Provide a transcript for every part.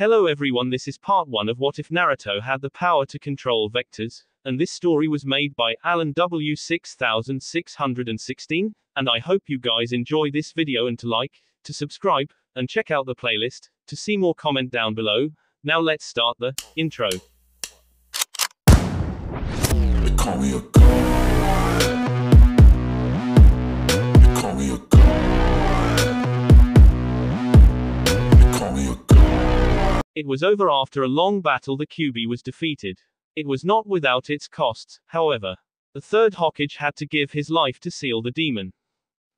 Hello everyone, this is part 1 of What If Naruto Had the Power to Control Vectors, and this story was made by Alan W 6616, and I hope you guys enjoy this video and to like, to subscribe, and check out the playlist, to see more comment down below. Now let's start the intro. They call me a god. They call me a god. They call me a god. It was over after a long battle. The Kyuubi was defeated. It was not without its costs, however. The third Hokage had to give his life to seal the demon.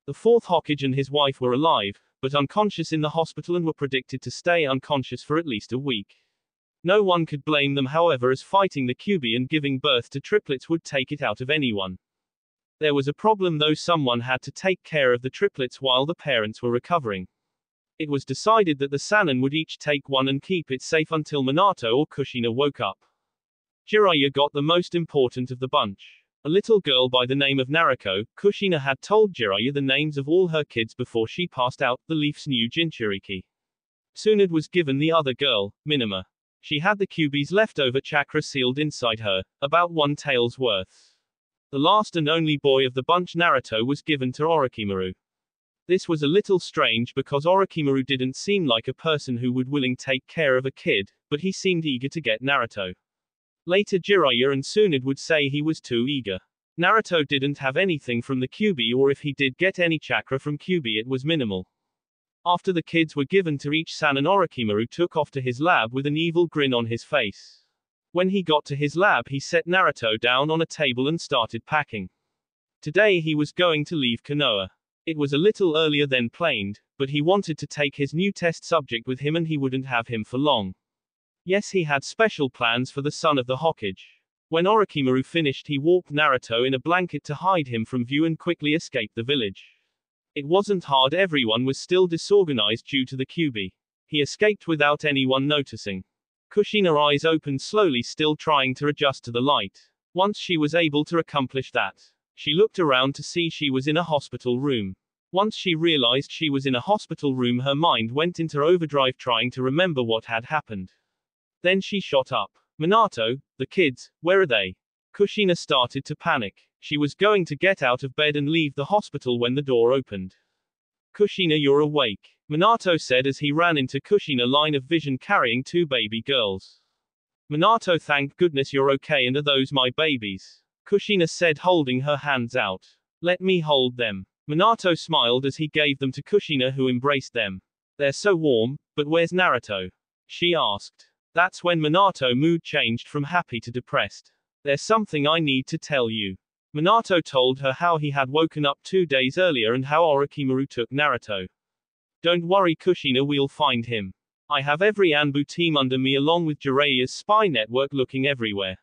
The fourth Hokage and his wife were alive, but unconscious in the hospital and were predicted to stay unconscious for at least a week. No one could blame them, however, as fighting the Kyuubi and giving birth to triplets would take it out of anyone. There was a problem though. Someone had to take care of the triplets while the parents were recovering. It was decided that the Sannin would each take one and keep it safe until Minato or Kushina woke up. Jiraiya got the most important of the bunch. A little girl by the name of Naruto. Kushina had told Jiraiya the names of all her kids before she passed out. The Leaf's new Jinchuriki. Tsunade was given the other girl, Minima. She had the Kyuubi's leftover chakra sealed inside her, about one tael's worth. The last and only boy of the bunch, Naruto, was given to Orochimaru. This was a little strange because Orochimaru didn't seem like a person who would willing take care of a kid, but he seemed eager to get Naruto. Later Jiraiya and Tsunade would say he was too eager. Naruto didn't have anything from the Kyuubi, or if he did get any chakra from Kyuubi it was minimal. After the kids were given to each Sannin, Orochimaru took off to his lab with an evil grin on his face. When he got to his lab he set Naruto down on a table and started packing. Today he was going to leave Konoha. It was a little earlier than planned, but he wanted to take his new test subject with him and he wouldn't have him for long. Yes, he had special plans for the son of the Hokage. When Orochimaru finished he walked Naruto in a blanket to hide him from view and quickly escaped the village. It wasn't hard, everyone was still disorganized due to the Kyuubi. He escaped without anyone noticing. Kushina's eyes opened slowly, still trying to adjust to the light. Once she was able to accomplish that, she looked around to see she was in a hospital room. Once she realized she was in a hospital room her mind went into overdrive trying to remember what had happened. Then she shot up. Minato, the kids, where are they? Kushina started to panic. She was going to get out of bed and leave the hospital when the door opened. Kushina, you're awake, Minato said as he ran into Kushina's line of vision carrying two baby girls. Minato, thank goodness you're okay, and are those my babies? Kushina said, holding her hands out. Let me hold them. Minato smiled as he gave them to Kushina, who embraced them. They're so warm, but where's Naruto? She asked. That's when Minato's mood changed from happy to depressed. There's something I need to tell you. Minato told her how he had woken up 2 days earlier and how Orochimaru took Naruto. Don't worry Kushina, we'll find him. I have every Anbu team under me along with Jiraiya's spy network looking everywhere.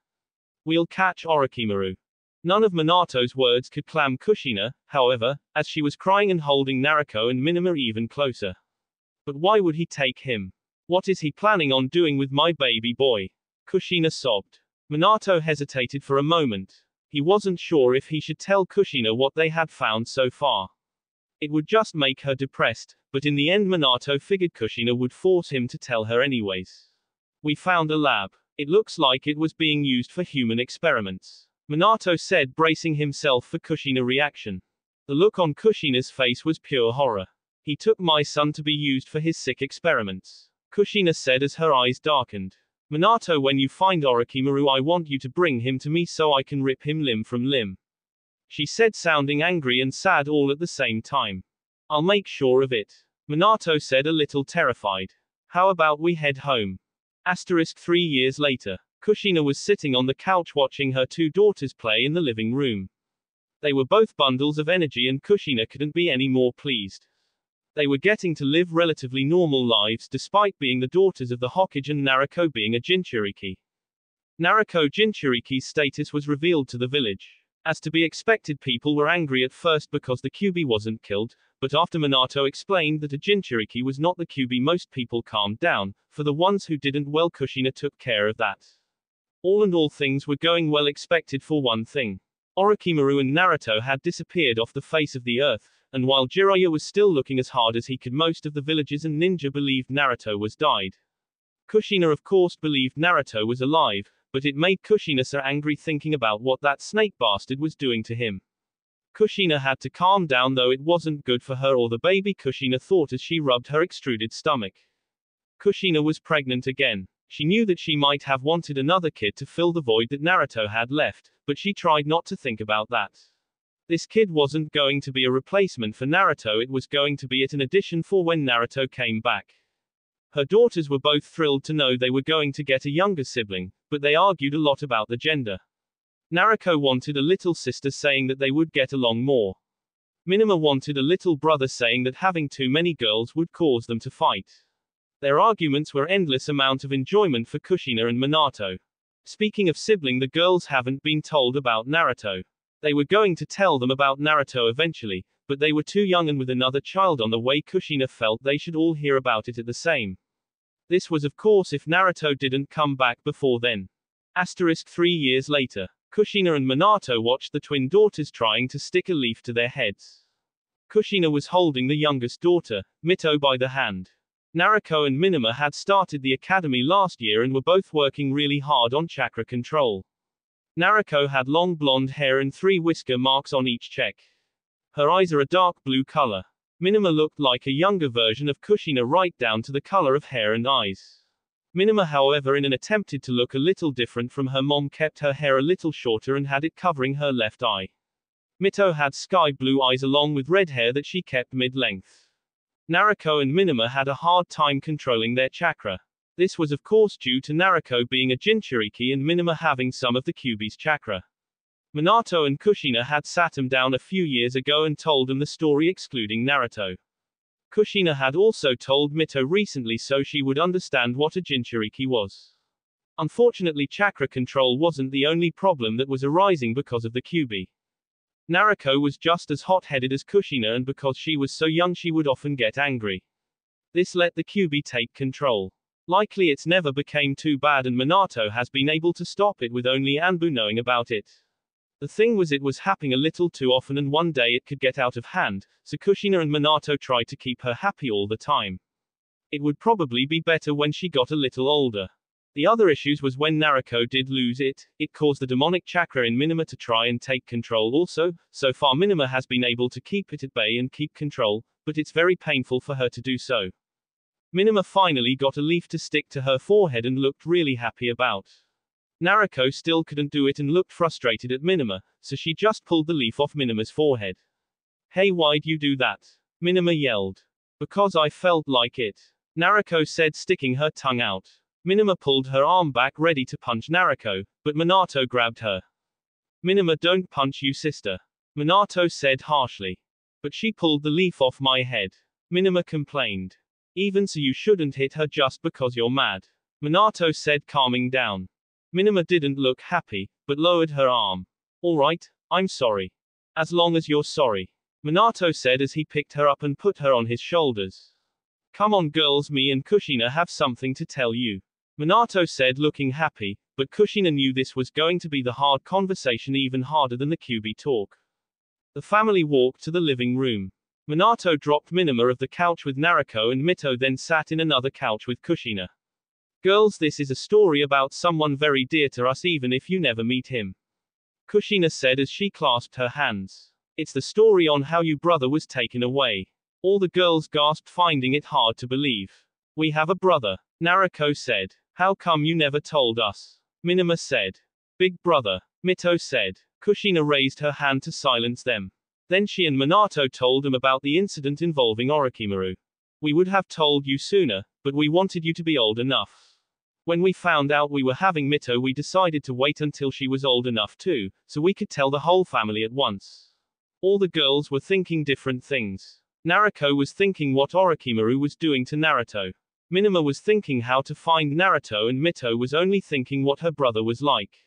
We'll catch Orochimaru. None of Minato's words could calm Kushina, however, as she was crying and holding Naruto and Minima even closer. But why would he take him? What is he planning on doing with my baby boy? Kushina sobbed. Minato hesitated for a moment. He wasn't sure if he should tell Kushina what they had found so far. It would just make her depressed, but in the end Minato figured Kushina would force him to tell her anyways. We found a lab. It looks like it was being used for human experiments, Minato said, bracing himself for Kushina's reaction. The look on Kushina's face was pure horror. He took my son to be used for his sick experiments, Kushina said as her eyes darkened. Minato, when you find Orochimaru I want you to bring him to me so I can rip him limb from limb, she said, sounding angry and sad all at the same time. I'll make sure of it, Minato said, a little terrified. How about we head home? 3 years later. Kushina was sitting on the couch watching her two daughters play in the living room. They were both bundles of energy and Kushina couldn't be any more pleased. They were getting to live relatively normal lives despite being the daughters of the Hokage and Naruto being a Jinchuriki. Naruto Jinchuriki's status was revealed to the village. As to be expected, people were angry at first because the Kyuubi wasn't killed, but after Minato explained that a Jinchuriki was not the Kyuubi most people calmed down. For the ones who didn't, well, Kushina took care of that. All in all things were going well excepted for one thing. Orochimaru and Naruto had disappeared off the face of the earth, and while Jiraiya was still looking as hard as he could, most of the villagers and ninja believed Naruto was died. Kushina of course believed Naruto was alive, but it made Kushina so angry thinking about what that snake bastard was doing to him. Kushina had to calm down though it wasn't good for her or the baby, Kushina thought as she rubbed her extruded stomach. Kushina was pregnant again. She knew that she might have wanted another kid to fill the void that Naruto had left, but she tried not to think about that. This kid wasn't going to be a replacement for Naruto, it was going to be an addition for when Naruto came back. Her daughters were both thrilled to know they were going to get a younger sibling, but they argued a lot about the gender. Naruto wanted a little sister, saying that they would get along more. Minima wanted a little brother, saying that having too many girls would cause them to fight. Their arguments were endless amount of enjoyment for Kushina and Minato. Speaking of sibling, the girls haven't been told about Naruto. They were going to tell them about Naruto eventually, but they were too young and with another child on the way, Kushina felt they should all hear about it at the same. This was of course if Naruto didn't come back before then. 3 years later. Kushina and Minato watched the twin daughters trying to stick a leaf to their heads. Kushina was holding the youngest daughter, Mito, by the hand. Naruto and Minima had started the academy last year and were both working really hard on chakra control. Naruto had long blonde hair and 3 whisker marks on each cheek. Her eyes are a dark blue color. Minima looked like a younger version of Kushina right down to the color of hair and eyes. Minima, however, in an attempted to look a little different from her mom, kept her hair a little shorter and had it covering her left eye. Mito had sky blue eyes along with red hair that she kept mid-length. Naruto and Minima had a hard time controlling their chakra. This was of course due to Naruto being a Jinchuriki and Minima having some of the Kyuubi's chakra. Minato and Kushina had sat him down a few years ago and told him the story excluding Naruto. Kushina had also told Mito recently so she would understand what a Jinchuriki was. Unfortunately, chakra control wasn't the only problem that was arising because of the Kyuubi. Naruto was just as hot-headed as Kushina, and because she was so young she would often get angry. This let the Kyuubi take control. Likely it's never became too bad and Minato has been able to stop it with only Anbu knowing about it. The thing was it was happening a little too often and one day it could get out of hand, so Kushina and Minato tried to keep her happy all the time. It would probably be better when she got a little older. The other issues was when Naruto did lose it caused the demonic chakra in Minima to try and take control also. So far Minima has been able to keep it at bay and keep control, but it's very painful for her to do so. Minima finally got a leaf to stick to her forehead and looked really happy about. Naruto still couldn't do it and looked frustrated at Minima, so she just pulled the leaf off Minima's forehead. "Hey, why'd you do that?" Minima yelled. "Because I felt like it," Naruto said, sticking her tongue out. Minima pulled her arm back ready to punch Naruto, but Minato grabbed her. "Minima, don't punch you sister," Minato said harshly. "But she pulled the leaf off my head," Minima complained. "Even so you shouldn't hit her just because you're mad," Minato said, calming down. Minima didn't look happy, but lowered her arm. "Alright, I'm sorry. As long as you're sorry," Minato said as he picked her up and put her on his shoulders. "Come on girls, me and Kushina have something to tell you," Minato said, looking happy, but Kushina knew this was going to be the hard conversation, even harder than the Kyuubi talk. The family walked to the living room. Minato dropped Minima of the couch with Naruto and Mito then sat in another couch with Kushina. "Girls, this is a story about someone very dear to us even if you never meet him," Kushina said as she clasped her hands. "It's the story on how your brother was taken away." All the girls gasped, finding it hard to believe. "We have a brother," Naruto said. "How come you never told us?" Minima said. "Big brother," Mito said. Kushina raised her hand to silence them. Then she and Minato told him about the incident involving Orochimaru. "We would have told you sooner, but we wanted you to be old enough. When we found out we were having Mito, we decided to wait until she was old enough too, so we could tell the whole family at once." All the girls were thinking different things. Naruto was thinking what Orochimaru was doing to Naruto. Minima was thinking how to find Naruto, and Mito was only thinking what her brother was like.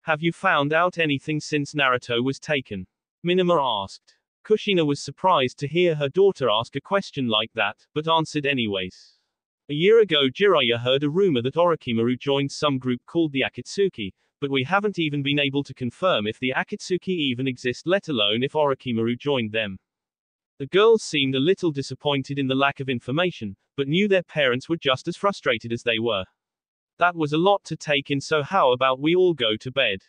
"Have you found out anything since Naruto was taken?" Minima asked. Kushina was surprised to hear her daughter ask a question like that, but answered anyways. "A year ago Jiraiya heard a rumor that Orochimaru joined some group called the Akatsuki, but we haven't even been able to confirm if the Akatsuki even exist, let alone if Orochimaru joined them. The girls seemed a little disappointed in the lack of information, but knew their parents were just as frustrated as they were. That was a lot to take in, so how about we all go to bed?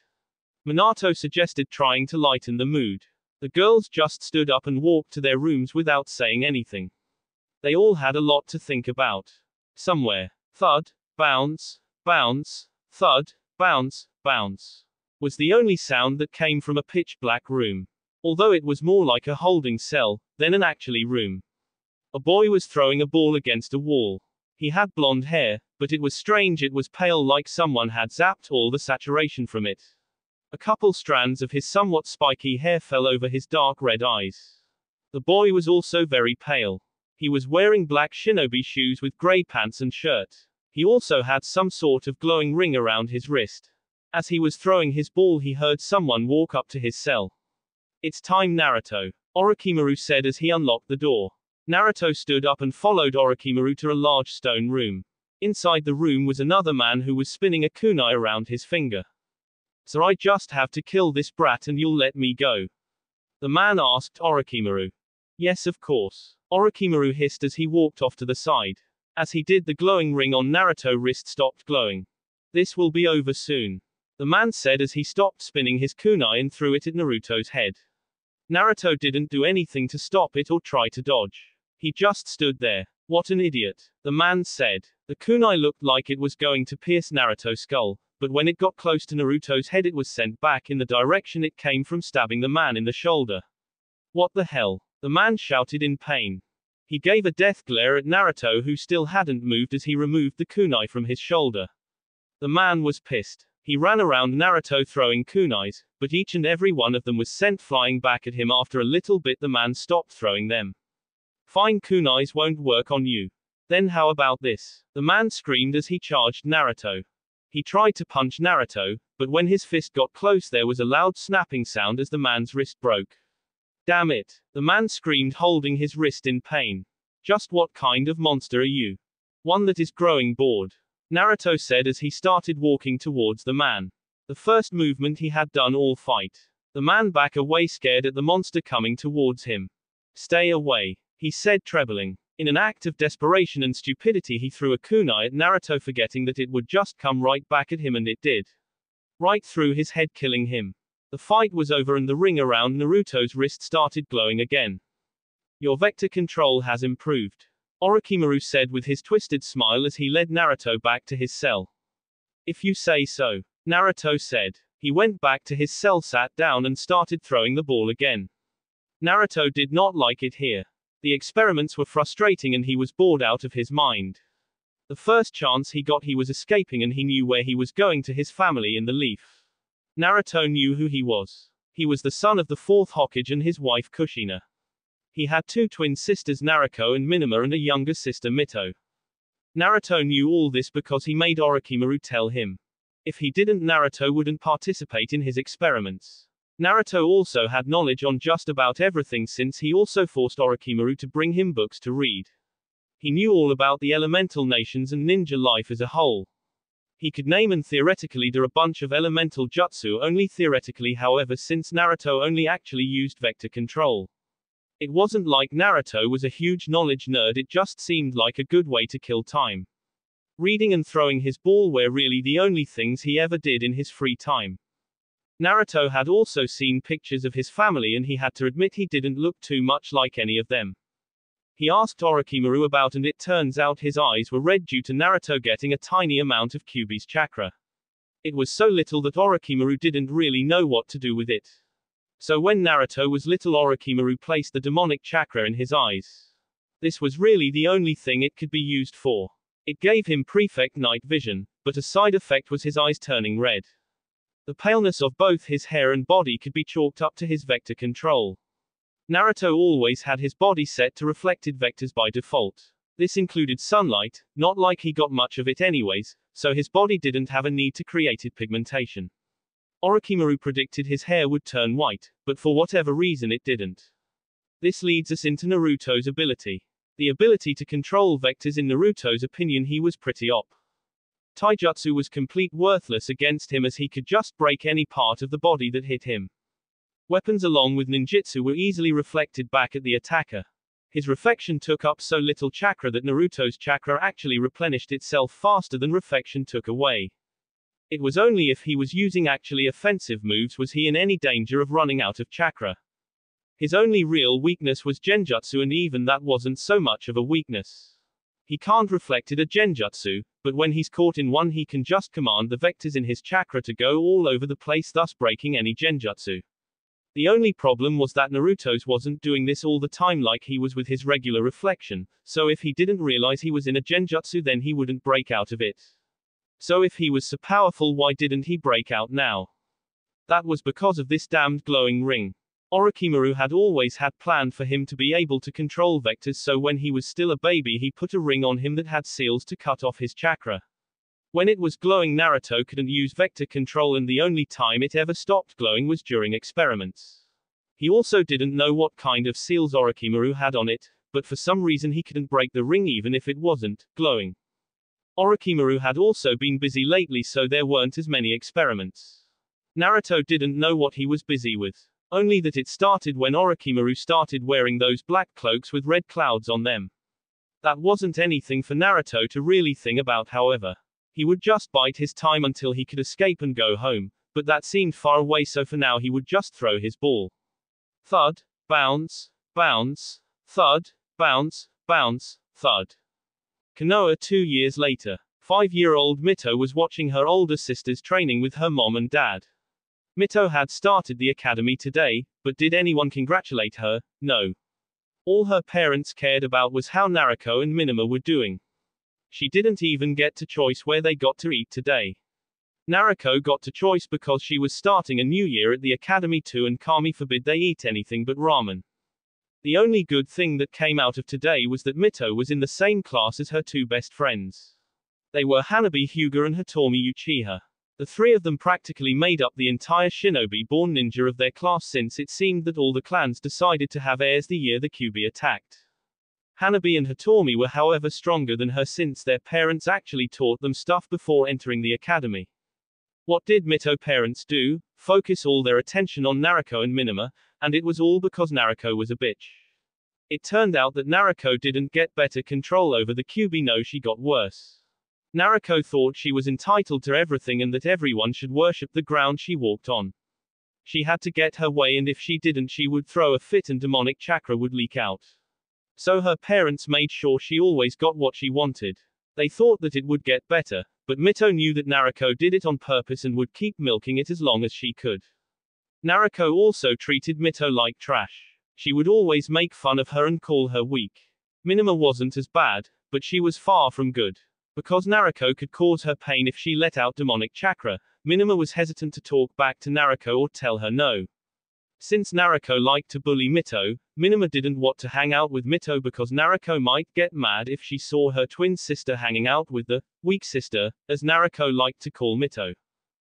Minato suggested, trying to lighten the mood. The girls just stood up and walked to their rooms without saying anything. They all had a lot to think about. Somewhere, thud, bounce, bounce, thud, bounce, bounce, was the only sound that came from a pitch-black room. Although it was more like a holding cell than an actually room. A boy was throwing a ball against a wall. He had blonde hair, but it was strange, it was pale, like someone had zapped all the saturation from it. A couple strands of his somewhat spiky hair fell over his dark red eyes. The boy was also very pale. He was wearing black shinobi shoes with gray pants and shirt. He also had some sort of glowing ring around his wrist. As he was throwing his ball, he heard someone walk up to his cell. "It's time, Naruto," Orochimaru said as he unlocked the door. Naruto stood up and followed Orochimaru to a large stone room. Inside the room was another man who was spinning a kunai around his finger. "So I just have to kill this brat and you'll let me go?" the man asked Orochimaru. "Yes, of course," Orochimaru hissed as he walked off to the side. As he did, the glowing ring on Naruto's wrist stopped glowing. "This will be over soon," the man said as he stopped spinning his kunai and threw it at Naruto's head. Naruto didn't do anything to stop it or try to dodge. He just stood there. "What an idiot," the man said. The kunai looked like it was going to pierce Naruto's skull, but when it got close to Naruto's head, it was sent back in the direction it came from, stabbing the man in the shoulder. "What the hell?" the man shouted in pain. He gave a death glare at Naruto, who still hadn't moved, as he removed the kunai from his shoulder. The man was pissed. He ran around Naruto throwing kunais, but each and every one of them was sent flying back at him. After a little bit, the man stopped throwing them. "Fine, kunais won't work on you. Then how about this?" the man screamed as he charged Naruto. He tried to punch Naruto, but when his fist got close, there was a loud snapping sound as the man's wrist broke. "Damn it," the man screamed, holding his wrist in pain. "Just what kind of monster are you?" "One that is growing bored," Naruto said as he started walking towards the man. The first movement he had done all fight. The man backed away, scared at the monster coming towards him. "Stay away," he said, trembling. In an act of desperation and stupidity, he threw a kunai at Naruto, forgetting that it would just come right back at him, and it did. Right through his head, killing him. The fight was over and the ring around Naruto's wrist started glowing again. "Your vector control has improved," Orochimaru said with his twisted smile as he led Naruto back to his cell. "If you say so," Naruto said. He went back to his cell, sat down, and started throwing the ball again. Naruto did not like it here. The experiments were frustrating and he was bored out of his mind. The first chance he got, he was escaping, and he knew where he was going, to his family in the Leaf. Naruto knew who he was. He was the son of the fourth Hokage and his wife Kushina. He had two twin sisters, Naruko and Minama, and a younger sister, Mito. Naruto knew all this because he made Orochimaru tell him. If he didn't, Naruto wouldn't participate in his experiments. Naruto also had knowledge on just about everything, since he also forced Orochimaru to bring him books to read. He knew all about the elemental nations and ninja life as a whole. He could name and theoretically do a bunch of elemental jutsu, only theoretically, however, since Naruto only actually used vector control. It wasn't like Naruto was a huge knowledge nerd, it just seemed like a good way to kill time. Reading and throwing his ball were really the only things he ever did in his free time. Naruto had also seen pictures of his family, and he had to admit he didn't look too much like any of them. He asked Orochimaru about, and it turns out his eyes were red due to Naruto getting a tiny amount of Kyuubi's chakra. It was so little that Orochimaru didn't really know what to do with it. So when Naruto was little, Orochimaru placed the demonic chakra in his eyes. This was really the only thing it could be used for. It gave him perfect night vision, but a side effect was his eyes turning red. The paleness of both his hair and body could be chalked up to his vector control. Naruto always had his body set to reflected vectors by default. This included sunlight, not like he got much of it anyways, so his body didn't have a need to create pigmentation. Orochimaru predicted his hair would turn white, but for whatever reason it didn't. This leads us into Naruto's ability. The ability to control vectors. In Naruto's opinion, he was pretty OP. Taijutsu was complete worthless against him, as he could just break any part of the body that hit him. Weapons along with ninjutsu were easily reflected back at the attacker. His reflection took up so little chakra that Naruto's chakra actually replenished itself faster than reflection took away. It was only if he was using actually offensive moves was he in any danger of running out of chakra. His only real weakness was genjutsu, and even that wasn't so much of a weakness. He can't reflect a genjutsu, but when he's caught in one he can just command the vectors in his chakra to go all over the place, thus breaking any genjutsu. The only problem was that Naruto's wasn't doing this all the time like he was with his regular reflection, so if he didn't realize he was in a genjutsu then he wouldn't break out of it. So if he was so powerful, why didn't he break out now? That was because of this damned glowing ring. Orochimaru had always had planned for him to be able to control vectors, so when he was still a baby he put a ring on him that had seals to cut off his chakra. When it was glowing, Naruto couldn't use vector control, and the only time it ever stopped glowing was during experiments. He also didn't know what kind of seals Orochimaru had on it, but for some reason he couldn't break the ring even if it wasn't glowing. Orochimaru had also been busy lately, so there weren't as many experiments. Naruto didn't know what he was busy with. Only that it started when Orochimaru started wearing those black cloaks with red clouds on them. That wasn't anything for Naruto to really think about, however. He would just bide his time until he could escape and go home, but that seemed far away, so for now he would just throw his ball. Thud, bounce, bounce, thud, bounce, bounce, thud. Konoha 2 years later. 5-year-old Mito was watching her older sisters training with her mom and dad. Mito had started the academy today, but did anyone congratulate her? No. All her parents cared about was how Naruto and Minima were doing. She didn't even get to choice where they got to eat today. Naruto got to choice because she was starting a new year at the academy too, and Kami forbid they eat anything but ramen. The only good thing that came out of today was that Mito was in the same class as her two best friends. They were Hanabi Hyuga and Hitomi Uchiha. The three of them practically made up the entire shinobi-born ninja of their class, since it seemed that all the clans decided to have heirs the year the Kyuubi attacked. Hanabi and Hitomi were however stronger than her, since their parents actually taught them stuff before entering the academy. What did Mito parents do? Focus all their attention on Naruto and Minima, and it was all because Naruto was a bitch. It turned out that Naruto didn't get better control over the Kyuubi, no, she got worse. Naruto thought she was entitled to everything and that everyone should worship the ground she walked on. She had to get her way, and if she didn't she would throw a fit and demonic chakra would leak out. So her parents made sure she always got what she wanted. They thought that it would get better, but Mito knew that Naruto did it on purpose and would keep milking it as long as she could. Naruto also treated Mito like trash. She would always make fun of her and call her weak. Minima wasn't as bad, but she was far from good. Because Naruto could cause her pain if she let out demonic chakra, Minima was hesitant to talk back to Naruto or tell her no. Since Naruto liked to bully Mito, Minima didn't want to hang out with Mito because Naruto might get mad if she saw her twin sister hanging out with the weak sister, as Naruto liked to call Mito.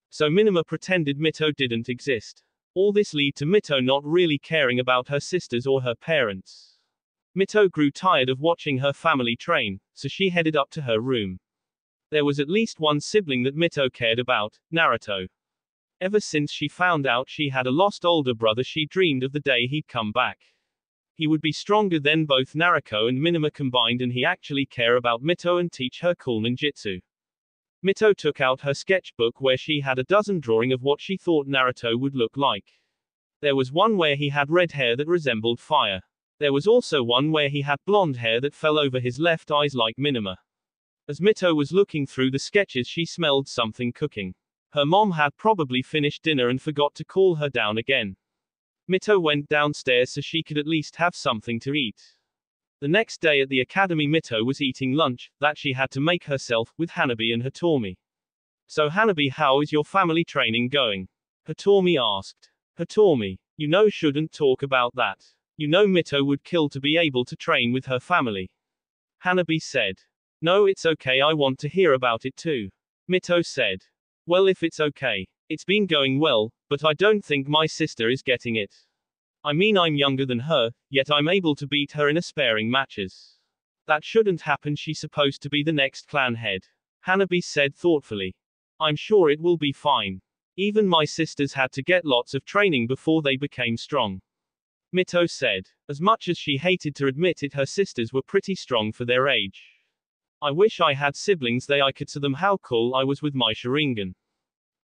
So Minima pretended Mito didn't exist. All this led to Mito not really caring about her sisters or her parents. Mito grew tired of watching her family train, so she headed up to her room. There was at least one sibling that Mito cared about, Naruto. Ever since she found out she had a lost older brother, she dreamed of the day he'd come back. He would be stronger than both Naruto and Minima combined, and he actually care about Mito and teach her cool ninjutsu. Mito took out her sketchbook where she had a dozen drawings of what she thought Naruto would look like. There was one where he had red hair that resembled fire. There was also one where he had blonde hair that fell over his left eyes like Minima. As Mito was looking through the sketches, she smelled something cooking. Her mom had probably finished dinner and forgot to call her down again. Mito went downstairs so she could at least have something to eat. The next day at the academy, Mito was eating lunch, that she had to make herself, with Hanabi and Hitomi. So Hanabi, how is your family training going? Hitomi asked. Hitomi, you know, shouldn't talk about that. You know Mito would kill to be able to train with her family. Hanabi said. No, it's okay, I want to hear about it too. Mito said. Well, if it's okay. It's been going well, but I don't think my sister is getting it. I mean, I'm younger than her, yet I'm able to beat her in a sparring matches. That shouldn't happen, she's supposed to be the next clan head. Hanabi said thoughtfully. I'm sure it will be fine. Even my sisters had to get lots of training before they became strong. Mito said. As much as she hated to admit it, her sisters were pretty strong for their age. I wish I had siblings I could tell them how cool I was with my Sharingan.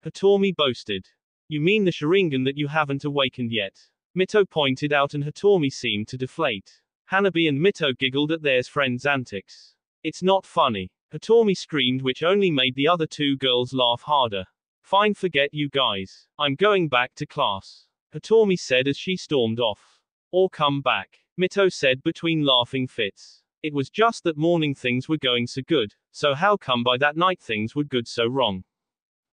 Hitomi boasted. You mean the Sharingan that you haven't awakened yet? Mito pointed out, and Hitomi seemed to deflate. Hanabi and Mito giggled at their friend's antics. It's not funny. Hitomi screamed, which only made the other two girls laugh harder. Fine, forget you guys. I'm going back to class. Hitomi said as she stormed off. Or come back, Mito said between laughing fits. It was just that morning things were going so good, so how come by that night things would good so wrong?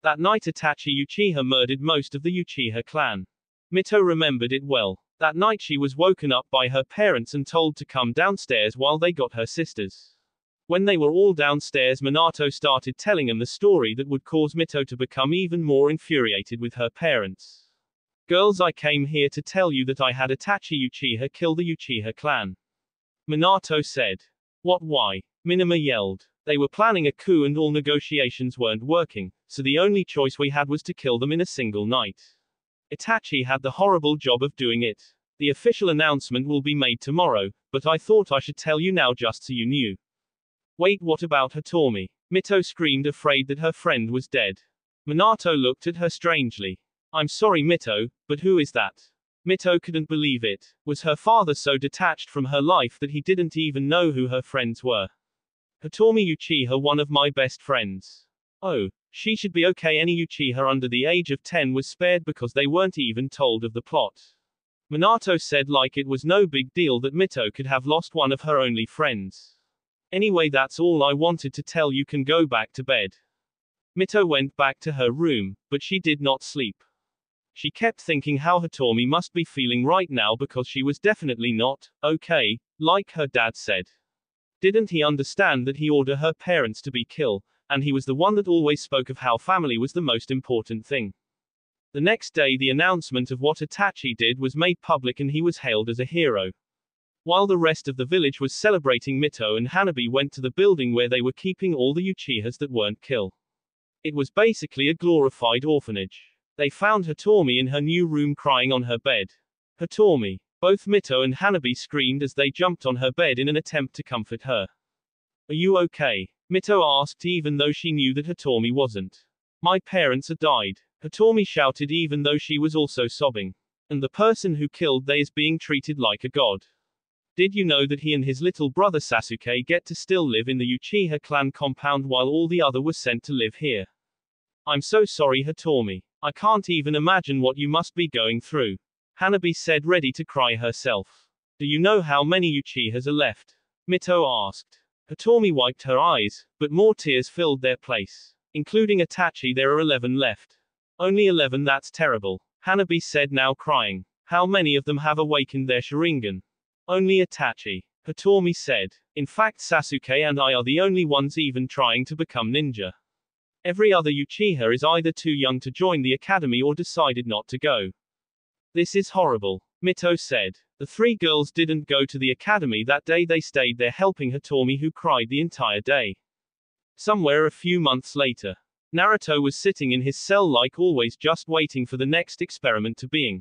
That night Itachi Uchiha murdered most of the Uchiha clan. Mito remembered it well. That night she was woken up by her parents and told to come downstairs while they got her sisters. When they were all downstairs, Minato started telling them the story that would cause Mito to become even more infuriated with her parents. Girls, I came here to tell you that I had Itachi Uchiha kill the Uchiha clan. Minato said. What, why? Minima yelled. They were planning a coup and all negotiations weren't working, so the only choice we had was to kill them in a single night. Itachi had the horrible job of doing it. The official announcement will be made tomorrow, but I thought I should tell you now just so you knew. Wait, what about Hitomi? Mito screamed, afraid that her friend was dead. Minato looked at her strangely. I'm sorry, Mito, but who is that? Mito couldn't believe it. Was her father so detached from her life that he didn't even know who her friends were? Hitomi Uchiha, one of my best friends. Oh, she should be okay. Any Uchiha under the age of 10 was spared because they weren't even told of the plot. Minato said like it was no big deal that Mito could have lost one of her only friends. Anyway, that's all I wanted to tell you. Can go back to bed. Mito went back to her room, but she did not sleep. She kept thinking how Hitomi must be feeling right now because she was definitely not okay, like her dad said. Didn't he understand that he ordered her parents to be killed, and he was the one that always spoke of how family was the most important thing. The next day the announcement of what Itachi did was made public and he was hailed as a hero. While the rest of the village was celebrating, Mito and Hanabi went to the building where they were keeping all the Uchihas that weren't killed. It was basically a glorified orphanage. They found Hitomi in her new room crying on her bed. Hitomi. Both Mito and Hanabi screamed as they jumped on her bed in an attempt to comfort her. Are you okay? Mito asked, even though she knew that Hitomi wasn't. My parents are died. Hitomi shouted, even though she was also sobbing. And the person who killed they is being treated like a god. Did you know that he and his little brother Sasuke get to still live in the Uchiha clan compound while all the other were sent to live here? I'm so sorry, Hitomi. I can't even imagine what you must be going through. Hanabi said, ready to cry herself. Do you know how many Uchihas are left? Mito asked. Hitomi wiped her eyes, but more tears filled their place. Including Itachi, there are 11 left. Only 11, that's terrible. Hanabi said, now crying. How many of them have awakened their Sharingan? Only Itachi. Hitomi said. In fact, Sasuke and I are the only ones even trying to become ninja. Every other Uchiha is either too young to join the academy or decided not to go. This is horrible, Mito said. The three girls didn't go to the academy that day. They stayed there helping Hitomi, who cried the entire day. Somewhere a few months later, Naruto was sitting in his cell like always, just waiting for the next experiment to begin.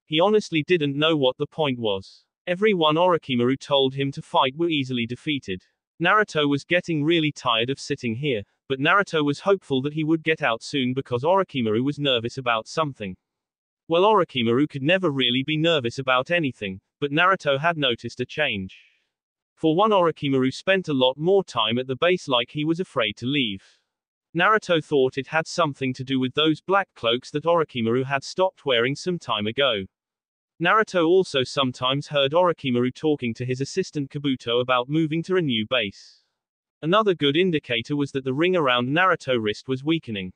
He honestly didn't know what the point was. Everyone Orochimaru told him to fight were easily defeated. Naruto was getting really tired of sitting here, but Naruto was hopeful that he would get out soon because Orochimaru was nervous about something. Well, Orochimaru could never really be nervous about anything, but Naruto had noticed a change. For one, Orochimaru spent a lot more time at the base like he was afraid to leave. Naruto thought it had something to do with those black cloaks that Orochimaru had stopped wearing some time ago. Naruto also sometimes heard Orochimaru talking to his assistant Kabuto about moving to a new base. Another good indicator was that the ring around Naruto's wrist was weakening.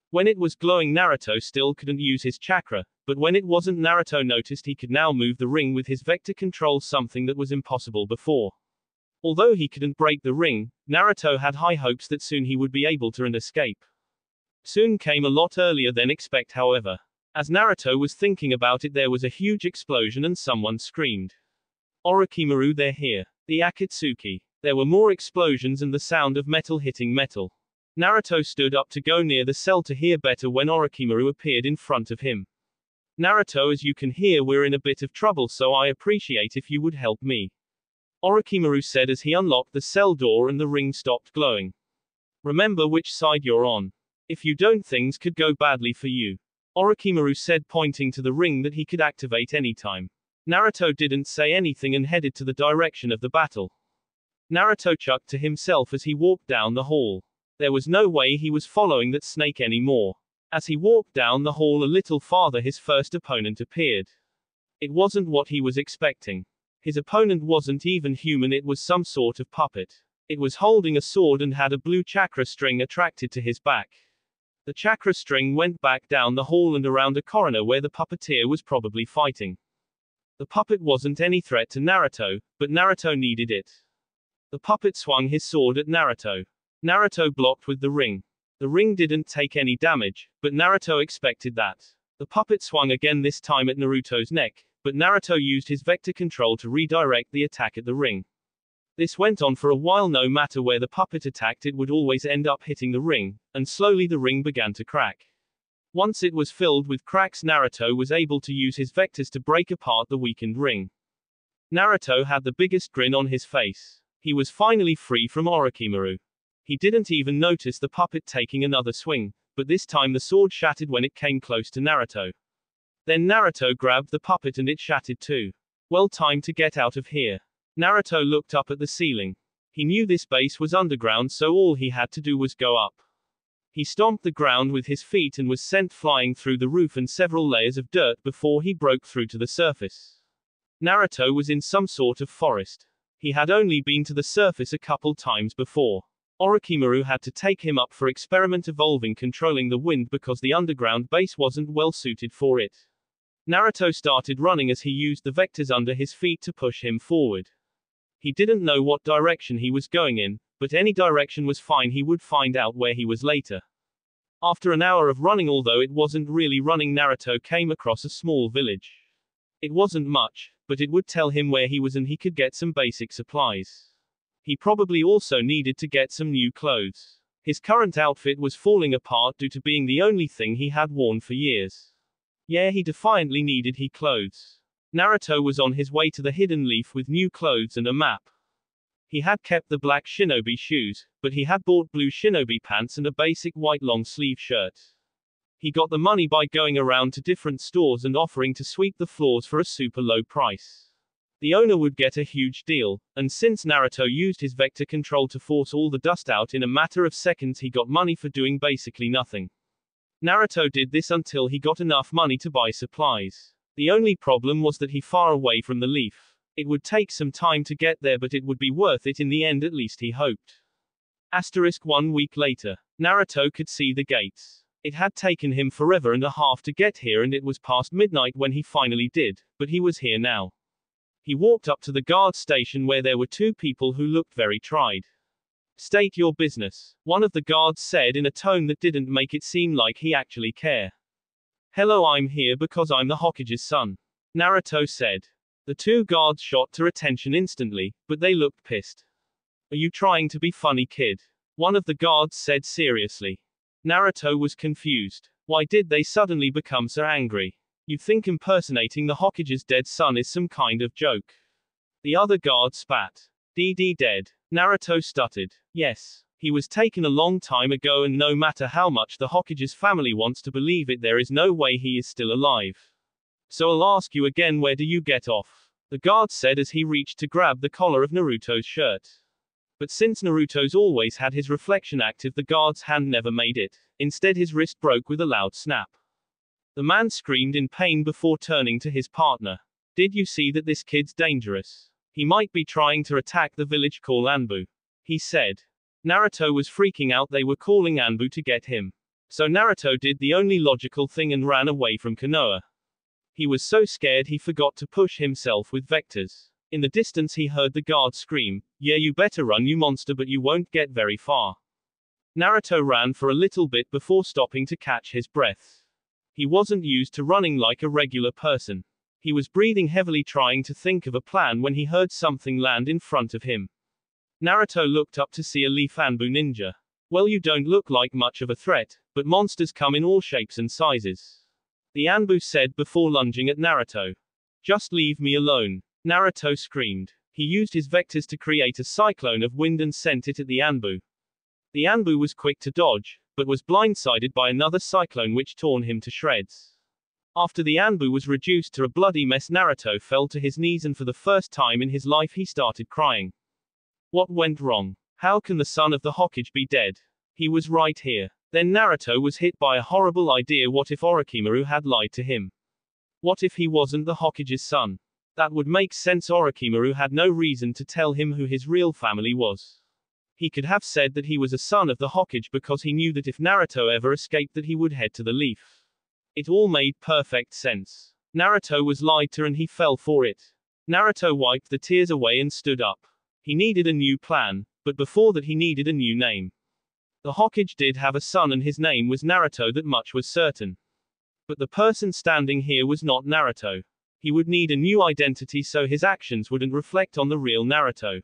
When it was glowing, Naruto still couldn't use his chakra, but when it wasn't, Naruto noticed he could now move the ring with his vector control, something that was impossible before. Although he couldn't break the ring, Naruto had high hopes that soon he would be able to escape. Soon came a lot earlier than expected, however. As Naruto was thinking about it, there was a huge explosion and someone screamed. Orochimaru, they're here. The Akatsuki. There were more explosions and the sound of metal hitting metal. Naruto stood up to go near the cell to hear better when Orochimaru appeared in front of him. Naruto, as you can hear, we're in a bit of trouble, so I appreciate if you would help me. Orochimaru said as he unlocked the cell door and the ring stopped glowing. Remember which side you're on. If you don't, things could go badly for you. Orochimaru said, pointing to the ring that he could activate anytime. Naruto didn't say anything and headed to the direction of the battle. Naruto chuckled to himself as he walked down the hall. There was no way he was following that snake anymore. As he walked down the hall a little farther, his first opponent appeared. It wasn't what he was expecting. His opponent wasn't even human, it was some sort of puppet. It was holding a sword and had a blue chakra string attracted to his back. The chakra string went back down the hall and around a corner where the puppeteer was probably fighting. The puppet wasn't any threat to Naruto, but Naruto needed it. The puppet swung his sword at Naruto. Naruto blocked with the ring. The ring didn't take any damage, but Naruto expected that. The puppet swung again, this time at Naruto's neck, but Naruto used his vector control to redirect the attack at the ring. This went on for a while. No matter where the puppet attacked, it would always end up hitting the ring, and slowly the ring began to crack. Once it was filled with cracks, Naruto was able to use his vectors to break apart the weakened ring. Naruto had the biggest grin on his face. He was finally free from Orochimaru. He didn't even notice the puppet taking another swing, but this time the sword shattered when it came close to Naruto. Then Naruto grabbed the puppet and it shattered too. Well, time to get out of here. Naruto looked up at the ceiling. He knew this base was underground, so all he had to do was go up. He stomped the ground with his feet and was sent flying through the roof and several layers of dirt before he broke through to the surface. Naruto was in some sort of forest. He had only been to the surface a couple times before. Orochimaru had to take him up for experiment evolving controlling the wind because the underground base wasn't well suited for it. Naruto started running as he used the vectors under his feet to push him forward. He didn't know what direction he was going in, but any direction was fine, he would find out where he was later. After an hour of running, although it wasn't really running, Naruto came across a small village. It wasn't much, but it would tell him where he was and he could get some basic supplies. He probably also needed to get some new clothes. His current outfit was falling apart due to being the only thing he had worn for years. Yeah, he defiantly needed clothes. Naruto was on his way to the Hidden Leaf with new clothes and a map. He had kept the black shinobi shoes, but he had bought blue shinobi pants and a basic white long-sleeve shirt. He got the money by going around to different stores and offering to sweep the floors for a super low price. The owner would get a huge deal, and since Naruto used his vector control to force all the dust out in a matter of seconds, he got money for doing basically nothing. Naruto did this until he got enough money to buy supplies. The only problem was that he far away from the leaf. It would take some time to get there, but it would be worth it in the end, at least he hoped. 1 week later. Naruto could see the gates. It had taken him forever and a half to get here, and it was past midnight when he finally did, but he was here now. He walked up to the guard station where there were two people who looked very tried. State your business, one of the guards said in a tone that didn't make it seem like he actually cared. Hello, I'm here because I'm the Hokage's son, Naruto said. The two guards shot to attention instantly, but they looked pissed. Are you trying to be funny, kid? One of the guards said seriously. Naruto was confused. Why did they suddenly become so angry? You think impersonating the Hokage's dead son is some kind of joke? The other guard spat. DD dead. Naruto stuttered. Yes. He was taken a long time ago, and no matter how much the Hokage's family wants to believe it, there is no way he is still alive. So I'll ask you again, where do you get off? The guard said as he reached to grab the collar of Naruto's shirt. But since Naruto's always had his reflection active, the guard's hand never made it. Instead, his wrist broke with a loud snap. The man screamed in pain before turning to his partner. Did you see that this kid's dangerous? He might be trying to attack the village. Call Anbu, he said. Naruto was freaking out. They were calling Anbu to get him. So Naruto did the only logical thing and ran away from Konoha. He was so scared he forgot to push himself with vectors. In the distance he heard the guard scream, "Yeah, you better run, you monster, but you won't get very far." Naruto ran for a little bit before stopping to catch his breath. He wasn't used to running like a regular person. He was breathing heavily, trying to think of a plan, when he heard something land in front of him. Naruto looked up to see a leaf Anbu ninja. Well, you don't look like much of a threat, but monsters come in all shapes and sizes. The Anbu said before lunging at Naruto. Just leave me alone. Naruto screamed. He used his vectors to create a cyclone of wind and sent it at the Anbu. The Anbu was quick to dodge, but was blindsided by another cyclone which torn him to shreds. After the Anbu was reduced to a bloody mess, Naruto fell to his knees and for the first time in his life he started crying. What went wrong? How can the son of the Hokage be dead? He was right here. Then Naruto was hit by a horrible idea. What if Orochimaru had lied to him? What if he wasn't the Hokage's son? That would make sense. Orochimaru had no reason to tell him who his real family was. He could have said that he was a son of the Hokage because he knew that if Naruto ever escaped that he would head to the Leaf. It all made perfect sense. Naruto was lied to and he fell for it. Naruto wiped the tears away and stood up. He needed a new plan, but before that he needed a new name. The Hokage did have a son and his name was Naruto, that much was certain. But the person standing here was not Naruto. He would need a new identity so his actions wouldn't reflect on the real Naruto.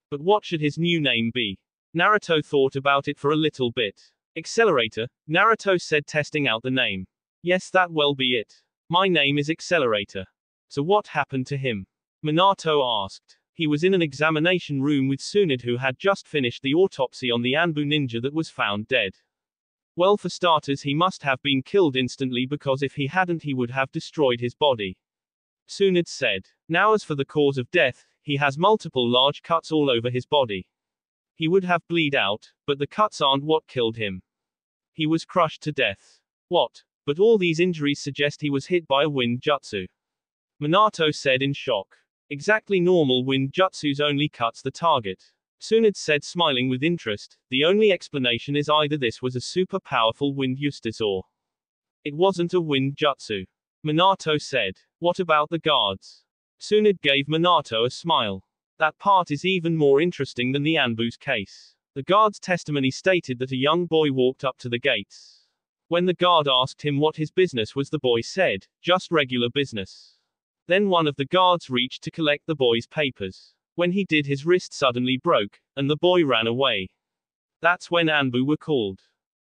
But what should his new name be? Naruto thought about it for a little bit. Accelerator, Naruto said, testing out the name. Yes, that will be it. My name is Accelerator. So what happened to him? Minato asked. He was in an examination room with Tsunade, who had just finished the autopsy on the Anbu ninja that was found dead. Well, for starters, he must have been killed instantly because if he hadn't he would have destroyed his body. Tsunade said. Now as for the cause of death, he has multiple large cuts all over his body. He would have bleed out, but the cuts aren't what killed him. He was crushed to death. What? But all these injuries suggest he was hit by a wind jutsu. Minato said in shock. Exactly, normal wind jutsus only cuts the target. Tsunade said, smiling with interest. The only explanation is either this was a super powerful wind justice or it wasn't a wind jutsu. Minato said. What about the guards? Tsunade gave Minato a smile. That part is even more interesting than the Anbu's case. The guard's testimony stated that a young boy walked up to the gates. When the guard asked him what his business was, the boy said, just regular business. Then one of the guards reached to collect the boy's papers. When he did, his wrist suddenly broke, and the boy ran away. That's when Anbu were called.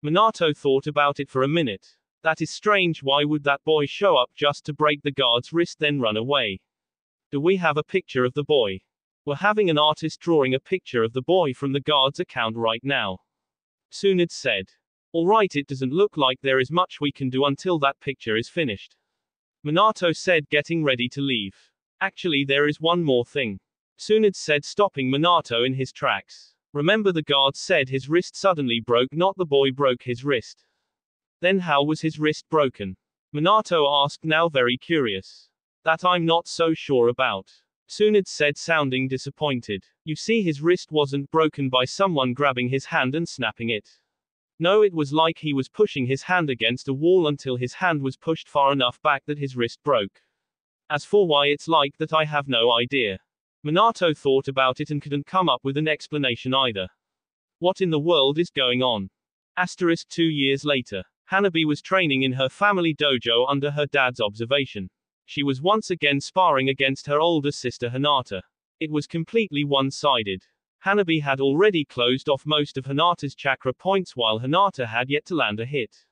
Minato thought about it for a minute. That is strange. Why would that boy show up just to break the guard's wrist then run away? Do we have a picture of the boy? We're having an artist drawing a picture of the boy from the guard's account right now. Tsunade said. Alright, it doesn't look like there is much we can do until that picture is finished. Minato said, getting ready to leave. Actually, there is one more thing. Tsunade said, stopping Minato in his tracks. Remember, the guard said his wrist suddenly broke, not the boy broke his wrist. Then how was his wrist broken? Minato asked, now very curious. That I'm not so sure about. Tsunade said, sounding disappointed. You see, his wrist wasn't broken by someone grabbing his hand and snapping it. No, it was like he was pushing his hand against a wall until his hand was pushed far enough back that his wrist broke. As for why it's like that, I have no idea. Minato thought about it and couldn't come up with an explanation either. What in the world is going on? 2 years later. Hanabi was training in her family dojo under her dad's observation. She was once again sparring against her older sister Hinata. It was completely one-sided. Hanabi had already closed off most of Hinata's chakra points while Hinata had yet to land a hit.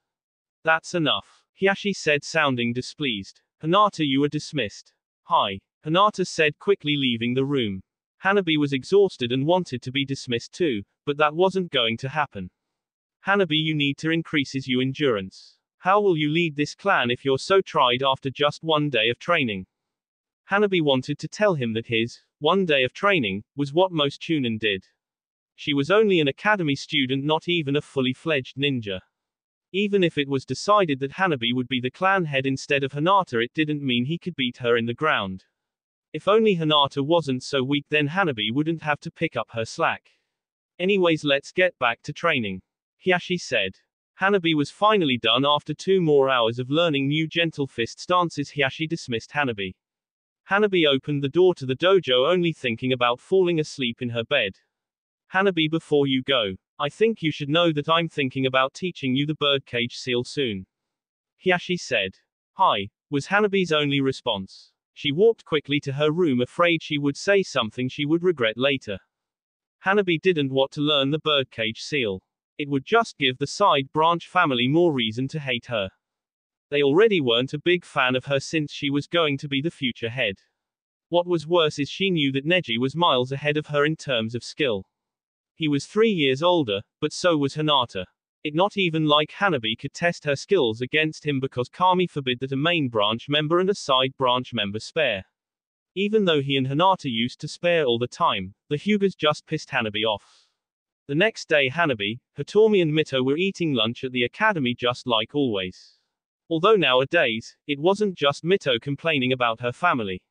That's enough, Hiashi said, sounding displeased. Hinata, you are dismissed. Hi, Hinata said, quickly leaving the room. Hanabi was exhausted and wanted to be dismissed too, but that wasn't going to happen. Hanabi, you need to increase your endurance. How will you lead this clan if you're so tried after just one day of training? Hanabi wanted to tell him that his one day of training was what most Chunin did. She was only an academy student, not even a fully fledged ninja. Even if it was decided that Hanabi would be the clan head instead of Hinata, it didn't mean he could beat her in the ground. If only Hinata wasn't so weak, then Hanabi wouldn't have to pick up her slack. Anyways, let's get back to training, Hiashi said. Hanabi was finally done after 2 more hours of learning new gentle fist stances. Hiashi dismissed Hanabi. Hanabi opened the door to the dojo, only thinking about falling asleep in her bed. Hanabi, before you go, I think you should know that I'm thinking about teaching you the birdcage seal soon, Hiashi said. Hi, was Hanabi's only response. She walked quickly to her room, afraid she would say something she would regret later. Hanabi didn't want to learn the birdcage seal. It would just give the side branch family more reason to hate her. They already weren't a big fan of her since she was going to be the future head. What was worse is she knew that Neji was miles ahead of her in terms of skill. He was 3 years older, but so was Hinata. It not even like Hanabi could test her skills against him because Kami forbid that a main branch member and a side branch member spare. Even though he and Hinata used to spare all the time, the Hyugas just pissed Hanabi off. The next day Hanabi, Hitomi and Mito were eating lunch at the academy just like always. Although nowadays, it wasn't just Mito complaining about her family.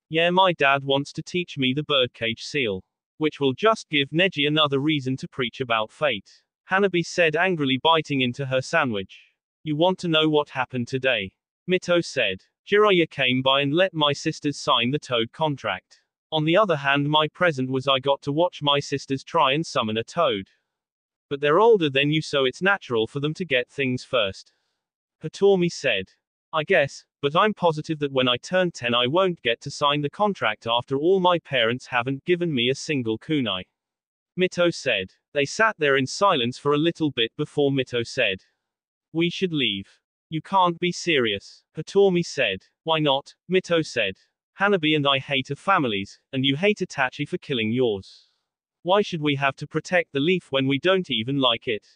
Yeah, my dad wants to teach me the birdcage seal. Which will just give Neji another reason to preach about fate. Hanabi said angrily, biting into her sandwich. You want to know what happened today? Mito said. Jiraiya came by and let my sisters sign the toad contract. On the other hand, my present was I got to watch my sisters try and summon a toad. But they're older than you, so it's natural for them to get things first. Hitomi said. I guess, but I'm positive that when I turn 10 I won't get to sign the contract after all. My parents haven't given me a single kunai. Mito said. They sat there in silence for a little bit before Mito said. We should leave. You can't be serious. Hitomi said. Why not? Mito said. Hanabi and I hate our families, and you hate Itachi for killing yours. Why should we have to protect the leaf when we don't even like it?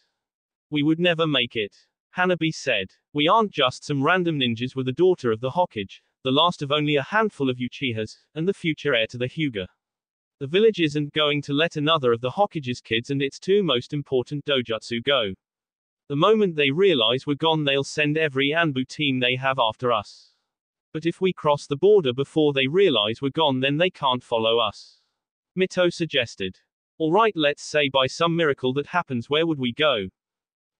We would never make it. Hanabi said. We aren't just some random ninjas with a daughter of the Hokage, the last of only a handful of Uchihas, and the future heir to the Hyuga. The village isn't going to let another of the Hokage's kids and its 2 most important dojutsu go. The moment they realize we're gone, they'll send every Anbu team they have after us. But if we cross the border before they realize we're gone, then they can't follow us. Mito suggested. Alright, let's say by some miracle that happens, where would we go?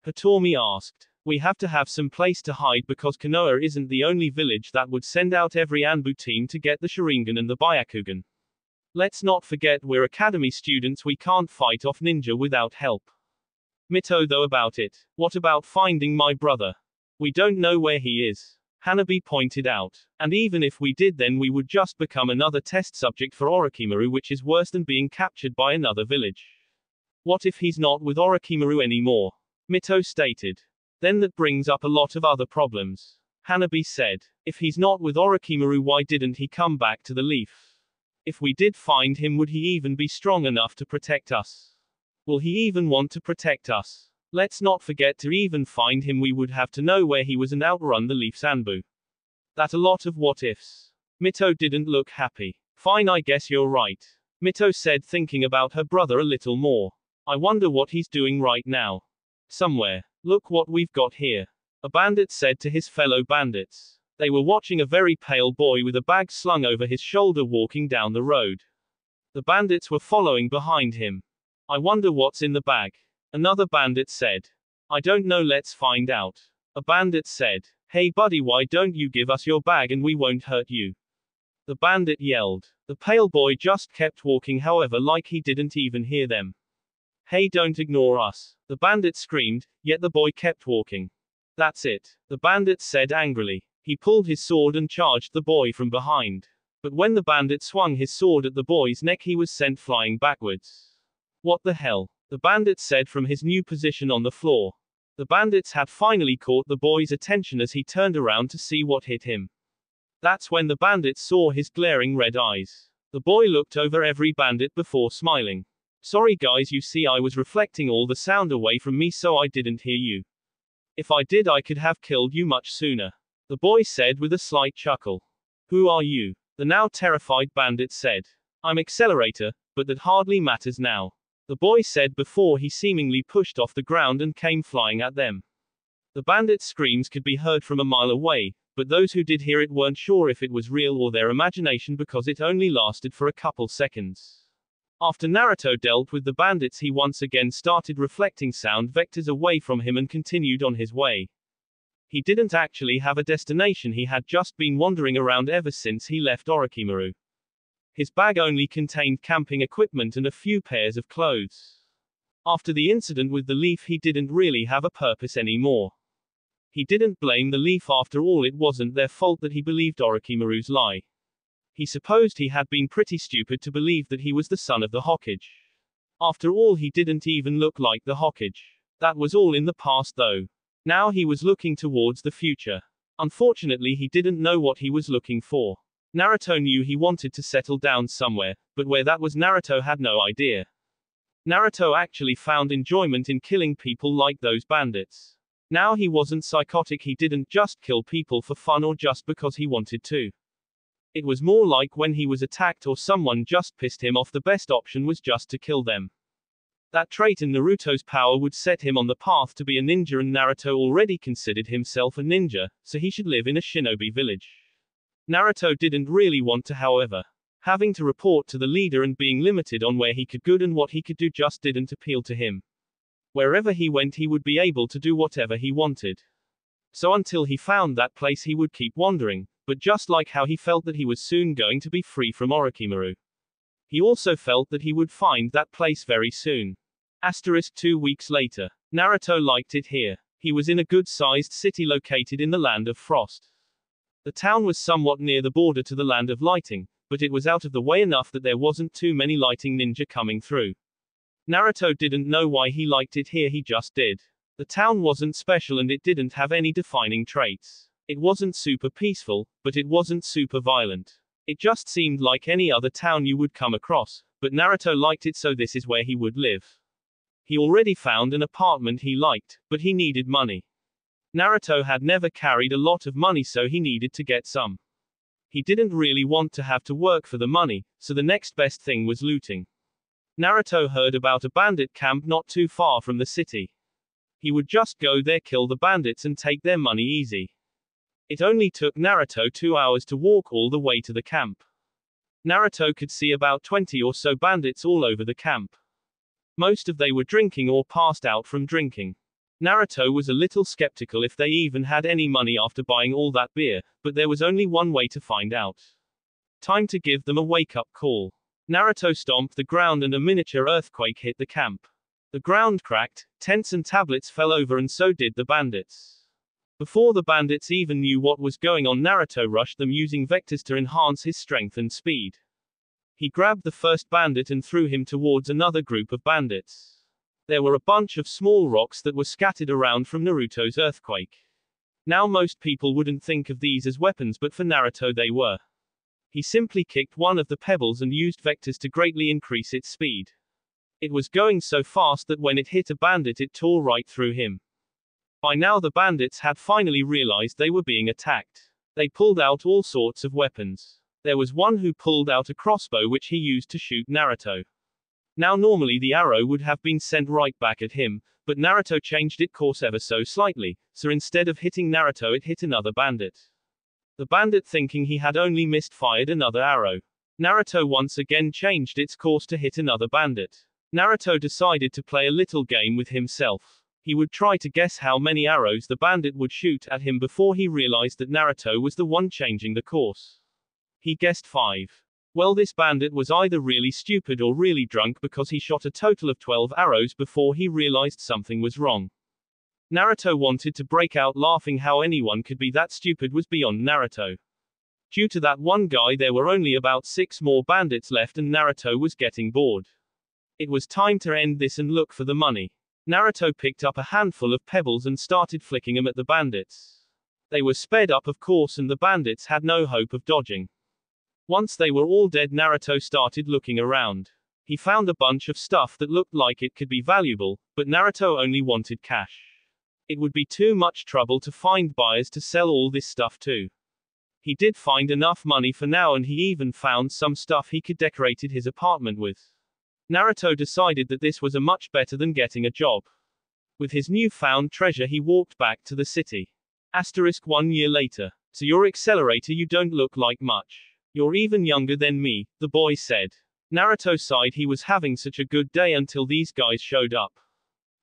Hitomi asked. We have to have some place to hide because Konoha isn't the only village that would send out every Anbu team to get the Sharingan and the Byakugan. Let's not forget we're academy students, we can't fight off ninja without help. Mito, though, about it. What about finding my brother? We don't know where he is. Hanabi pointed out. And even if we did, then we would just become another test subject for Orochimaru, which is worse than being captured by another village. What if he's not with Orochimaru anymore? Mito stated. Then that brings up a lot of other problems. Hanabi said. If he's not with Orochimaru, why didn't he come back to the leaf? If we did find him, would he even be strong enough to protect us? Will he even want to protect us? Let's not forget, to even find him we would have to know where he was and outrun the leaf's Anbu. That a lot of what ifs. Mito didn't look happy. Fine, I guess you're right. Mito said, thinking about her brother a little more. I wonder what he's doing right now. Somewhere. Look what we've got here. A bandit said to his fellow bandits. They were watching a very pale boy with a bag slung over his shoulder walking down the road. The bandits were following behind him. I wonder what's in the bag. Another bandit said. I don't know, let's find out. A bandit said. Hey buddy, why don't you give us your bag and we won't hurt you? The bandit yelled. The pale boy just kept walking, however, like he didn't even hear them. Hey, don't ignore us. The bandit screamed, yet the boy kept walking. That's it. The bandit said angrily. He pulled his sword and charged the boy from behind. But when the bandit swung his sword at the boy's neck, he was sent flying backwards. What the hell? The bandit said from his new position on the floor. The bandits had finally caught the boy's attention as he turned around to see what hit him. That's when the bandit saw his glaring red eyes. The boy looked over every bandit before smiling. Sorry guys, you see I was reflecting all the sound away from me, so I didn't hear you. If I did, I could have killed you much sooner. The boy said with a slight chuckle. Who are you? The now terrified bandit said. I'm Accelerator, but that hardly matters now. The boy said before he seemingly pushed off the ground and came flying at them. The bandit's screams could be heard from a mile away, but those who did hear it weren't sure if it was real or their imagination because it only lasted for a couple seconds. After Naruto dealt with the bandits, he once again started reflecting sound vectors away from him and continued on his way. He didn't actually have a destination, he had just been wandering around ever since he left Orochimaru. His bag only contained camping equipment and a few pairs of clothes. After the incident with the leaf, he didn't really have a purpose anymore. He didn't blame the leaf, after all it wasn't their fault that he believed Orochimaru's lie. He supposed he had been pretty stupid to believe that he was the son of the Hokage. After all, he didn't even look like the Hokage. That was all in the past though. Now he was looking towards the future. Unfortunately, he didn't know what he was looking for. Naruto knew he wanted to settle down somewhere, but where that was Naruto had no idea. Naruto actually found enjoyment in killing people like those bandits. Now he wasn't psychotic, he didn't just kill people for fun or just because he wanted to. It was more like when he was attacked or someone just pissed him off, the best option was just to kill them. That trait in Naruto's power would set him on the path to be a ninja, and Naruto already considered himself a ninja, so he should live in a shinobi village. Naruto didn't really want to, however. Having to report to the leader and being limited on where he could go and what he could do just didn't appeal to him. Wherever he went, he would be able to do whatever he wanted. So until he found that place, he would keep wandering, but just like how he felt that he was soon going to be free from Orochimaru, he also felt that he would find that place very soon. 2 weeks later. Naruto liked it here. He was in a good-sized city located in the Land of Frost. The town was somewhat near the border to the Land of Lighting, but it was out of the way enough that there wasn't too many lighting ninja coming through. Naruto didn't know why he liked it here, he just did. The town wasn't special and it didn't have any defining traits. It wasn't super peaceful, but it wasn't super violent. It just seemed like any other town you would come across, but Naruto liked it, so this is where he would live. He already found an apartment he liked, but he needed money. Naruto had never carried a lot of money, so he needed to get some. He didn't really want to have to work for the money, so the next best thing was looting. Naruto heard about a bandit camp not too far from the city. He would just go there, kill the bandits, and take their money easy. It only took Naruto 2 hours to walk all the way to the camp. Naruto could see about 20 or so bandits all over the camp. Most of they were drinking or passed out from drinking. Naruto was a little skeptical if they even had any money after buying all that beer, but there was only one way to find out. Time to give them a wake-up call. Naruto stomped the ground and a miniature earthquake hit the camp. The ground cracked, tents and tablets fell over, and so did the bandits. Before the bandits even knew what was going on, Naruto rushed them using vectors to enhance his strength and speed. He grabbed the first bandit and threw him towards another group of bandits. There were a bunch of small rocks that were scattered around from Naruto's earthquake. Now most people wouldn't think of these as weapons, but for Naruto they were. He simply kicked one of the pebbles and used vectors to greatly increase its speed. It was going so fast that when it hit a bandit it tore right through him. By now the bandits had finally realized they were being attacked. They pulled out all sorts of weapons. There was one who pulled out a crossbow which he used to shoot Naruto. Now normally the arrow would have been sent right back at him, but Naruto changed its course ever so slightly, so instead of hitting Naruto it hit another bandit. The bandit, thinking he had only missed, fired another arrow. Naruto once again changed its course to hit another bandit. Naruto decided to play a little game with himself. He would try to guess how many arrows the bandit would shoot at him before he realized that Naruto was the one changing the course. He guessed 5. Well, this bandit was either really stupid or really drunk, because he shot a total of 12 arrows before he realized something was wrong. Naruto wanted to break out laughing. How anyone could be that stupid was beyond Naruto. Due to that one guy, there were only about 6 more bandits left and Naruto was getting bored. It was time to end this and look for the money. Naruto picked up a handful of pebbles and started flicking them at the bandits. They were sped up, of course, and the bandits had no hope of dodging. Once they were all dead, Naruto started looking around. He found a bunch of stuff that looked like it could be valuable, but Naruto only wanted cash. It would be too much trouble to find buyers to sell all this stuff to. He did find enough money for now, and he even found some stuff he could decorate his apartment with. Naruto decided that this was a much better than getting a job. With his newfound treasure he walked back to the city. 1 year later. So your accelerator, you don't look like much. You're even younger than me, the boy said. Naruto sighed. He was having such a good day until these guys showed up.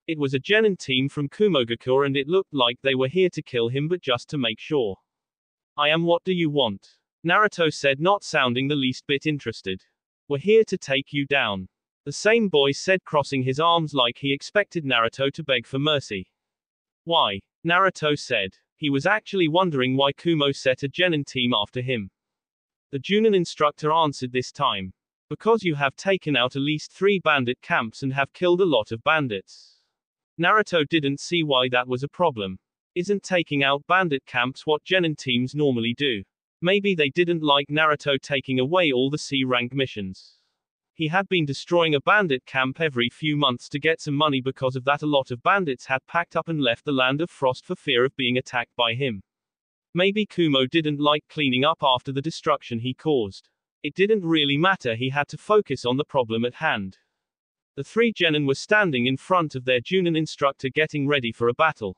It was a genin team from Kumogakure and it looked like they were here to kill him, but just to make sure. I am. What do you want? Naruto said, not sounding the least bit interested. We're here to take you down. The same boy said, crossing his arms like he expected Naruto to beg for mercy. Why? Naruto said. He was actually wondering why Kumo set a genin team after him. The Junin instructor answered this time. Because you have taken out at least 3 bandit camps and have killed a lot of bandits. Naruto didn't see why that was a problem. Isn't taking out bandit camps what genin teams normally do? Maybe they didn't like Naruto taking away all the C-rank missions. He had been destroying a bandit camp every few months to get some money. Because of that, a lot of bandits had packed up and left the land of frost for fear of being attacked by him. Maybe Kumo didn't like cleaning up after the destruction he caused. It didn't really matter, he had to focus on the problem at hand. The three genin were standing in front of their Junin instructor getting ready for a battle.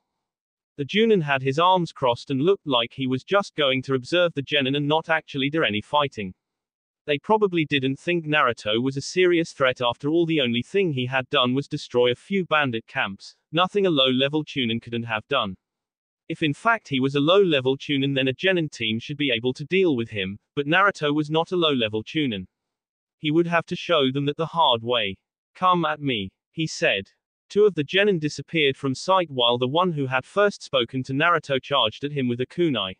The Junin had his arms crossed and looked like he was just going to observe the genin and not actually do any fighting. They probably didn't think Naruto was a serious threat. After all, the only thing he had done was destroy a few bandit camps, nothing a low-level Chunin couldn't have done. If in fact he was a low-level Chunin, then a genin team should be able to deal with him, but Naruto was not a low-level Chunin. He would have to show them that the hard way. Come at me, he said. Two of the genin disappeared from sight while the one who had first spoken to Naruto charged at him with a kunai.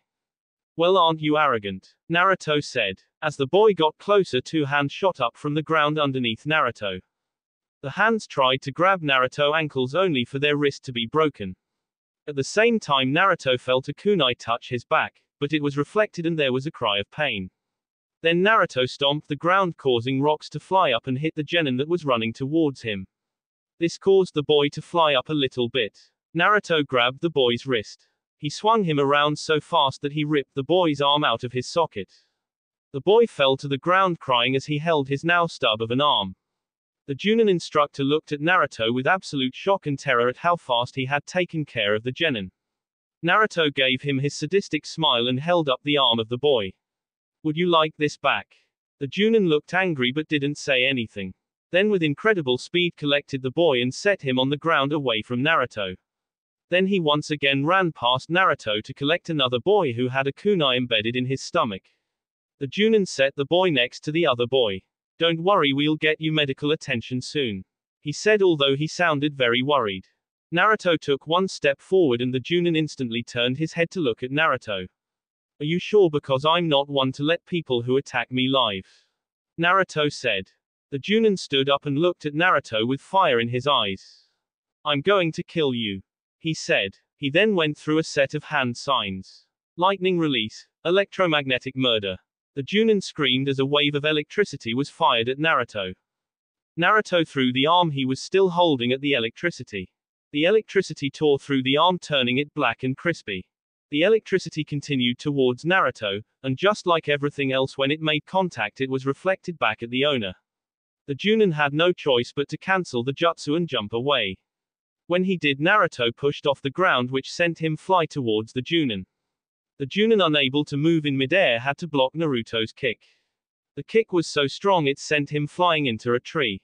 Well, aren't you arrogant? Naruto said. As the boy got closer, two hands shot up from the ground underneath Naruto. The hands tried to grab Naruto's ankles only for their wrist to be broken. At the same time, Naruto felt a kunai touch his back, but it was reflected and there was a cry of pain. Then Naruto stomped the ground, causing rocks to fly up and hit the genin that was running towards him. This caused the boy to fly up a little bit. Naruto grabbed the boy's wrist. He swung him around so fast that he ripped the boy's arm out of his socket. The boy fell to the ground crying as he held his now stub of an arm. The Junin instructor looked at Naruto with absolute shock and terror at how fast he had taken care of the genin. Naruto gave him his sadistic smile and held up the arm of the boy. Would you like this back? The Junin looked angry but didn't say anything. Then with incredible speed collected the boy and set him on the ground away from Naruto. Then he once again ran past Naruto to collect another boy who had a kunai embedded in his stomach. The Junin set the boy next to the other boy. Don't worry, we'll get you medical attention soon, he said, although he sounded very worried. Naruto took one step forward and the Junin instantly turned his head to look at Naruto. Are you sure? Because I'm not one to let people who attack me live, Naruto said. The Junin stood up and looked at Naruto with fire in his eyes. I'm going to kill you, he said. He then went through a set of hand signs. Lightning release, electromagnetic murder. The Junin screamed as a wave of electricity was fired at Naruto. Naruto threw the arm he was still holding at the electricity. The electricity tore through the arm, turning it black and crispy. The electricity continued towards Naruto, and just like everything else, when it made contact it was reflected back at the owner. The Junin had no choice but to cancel the jutsu and jump away. When he did, Naruto pushed off the ground, which sent him fly towards the Junin. The Junin, unable to move in midair, had to block Naruto's kick. The kick was so strong it sent him flying into a tree.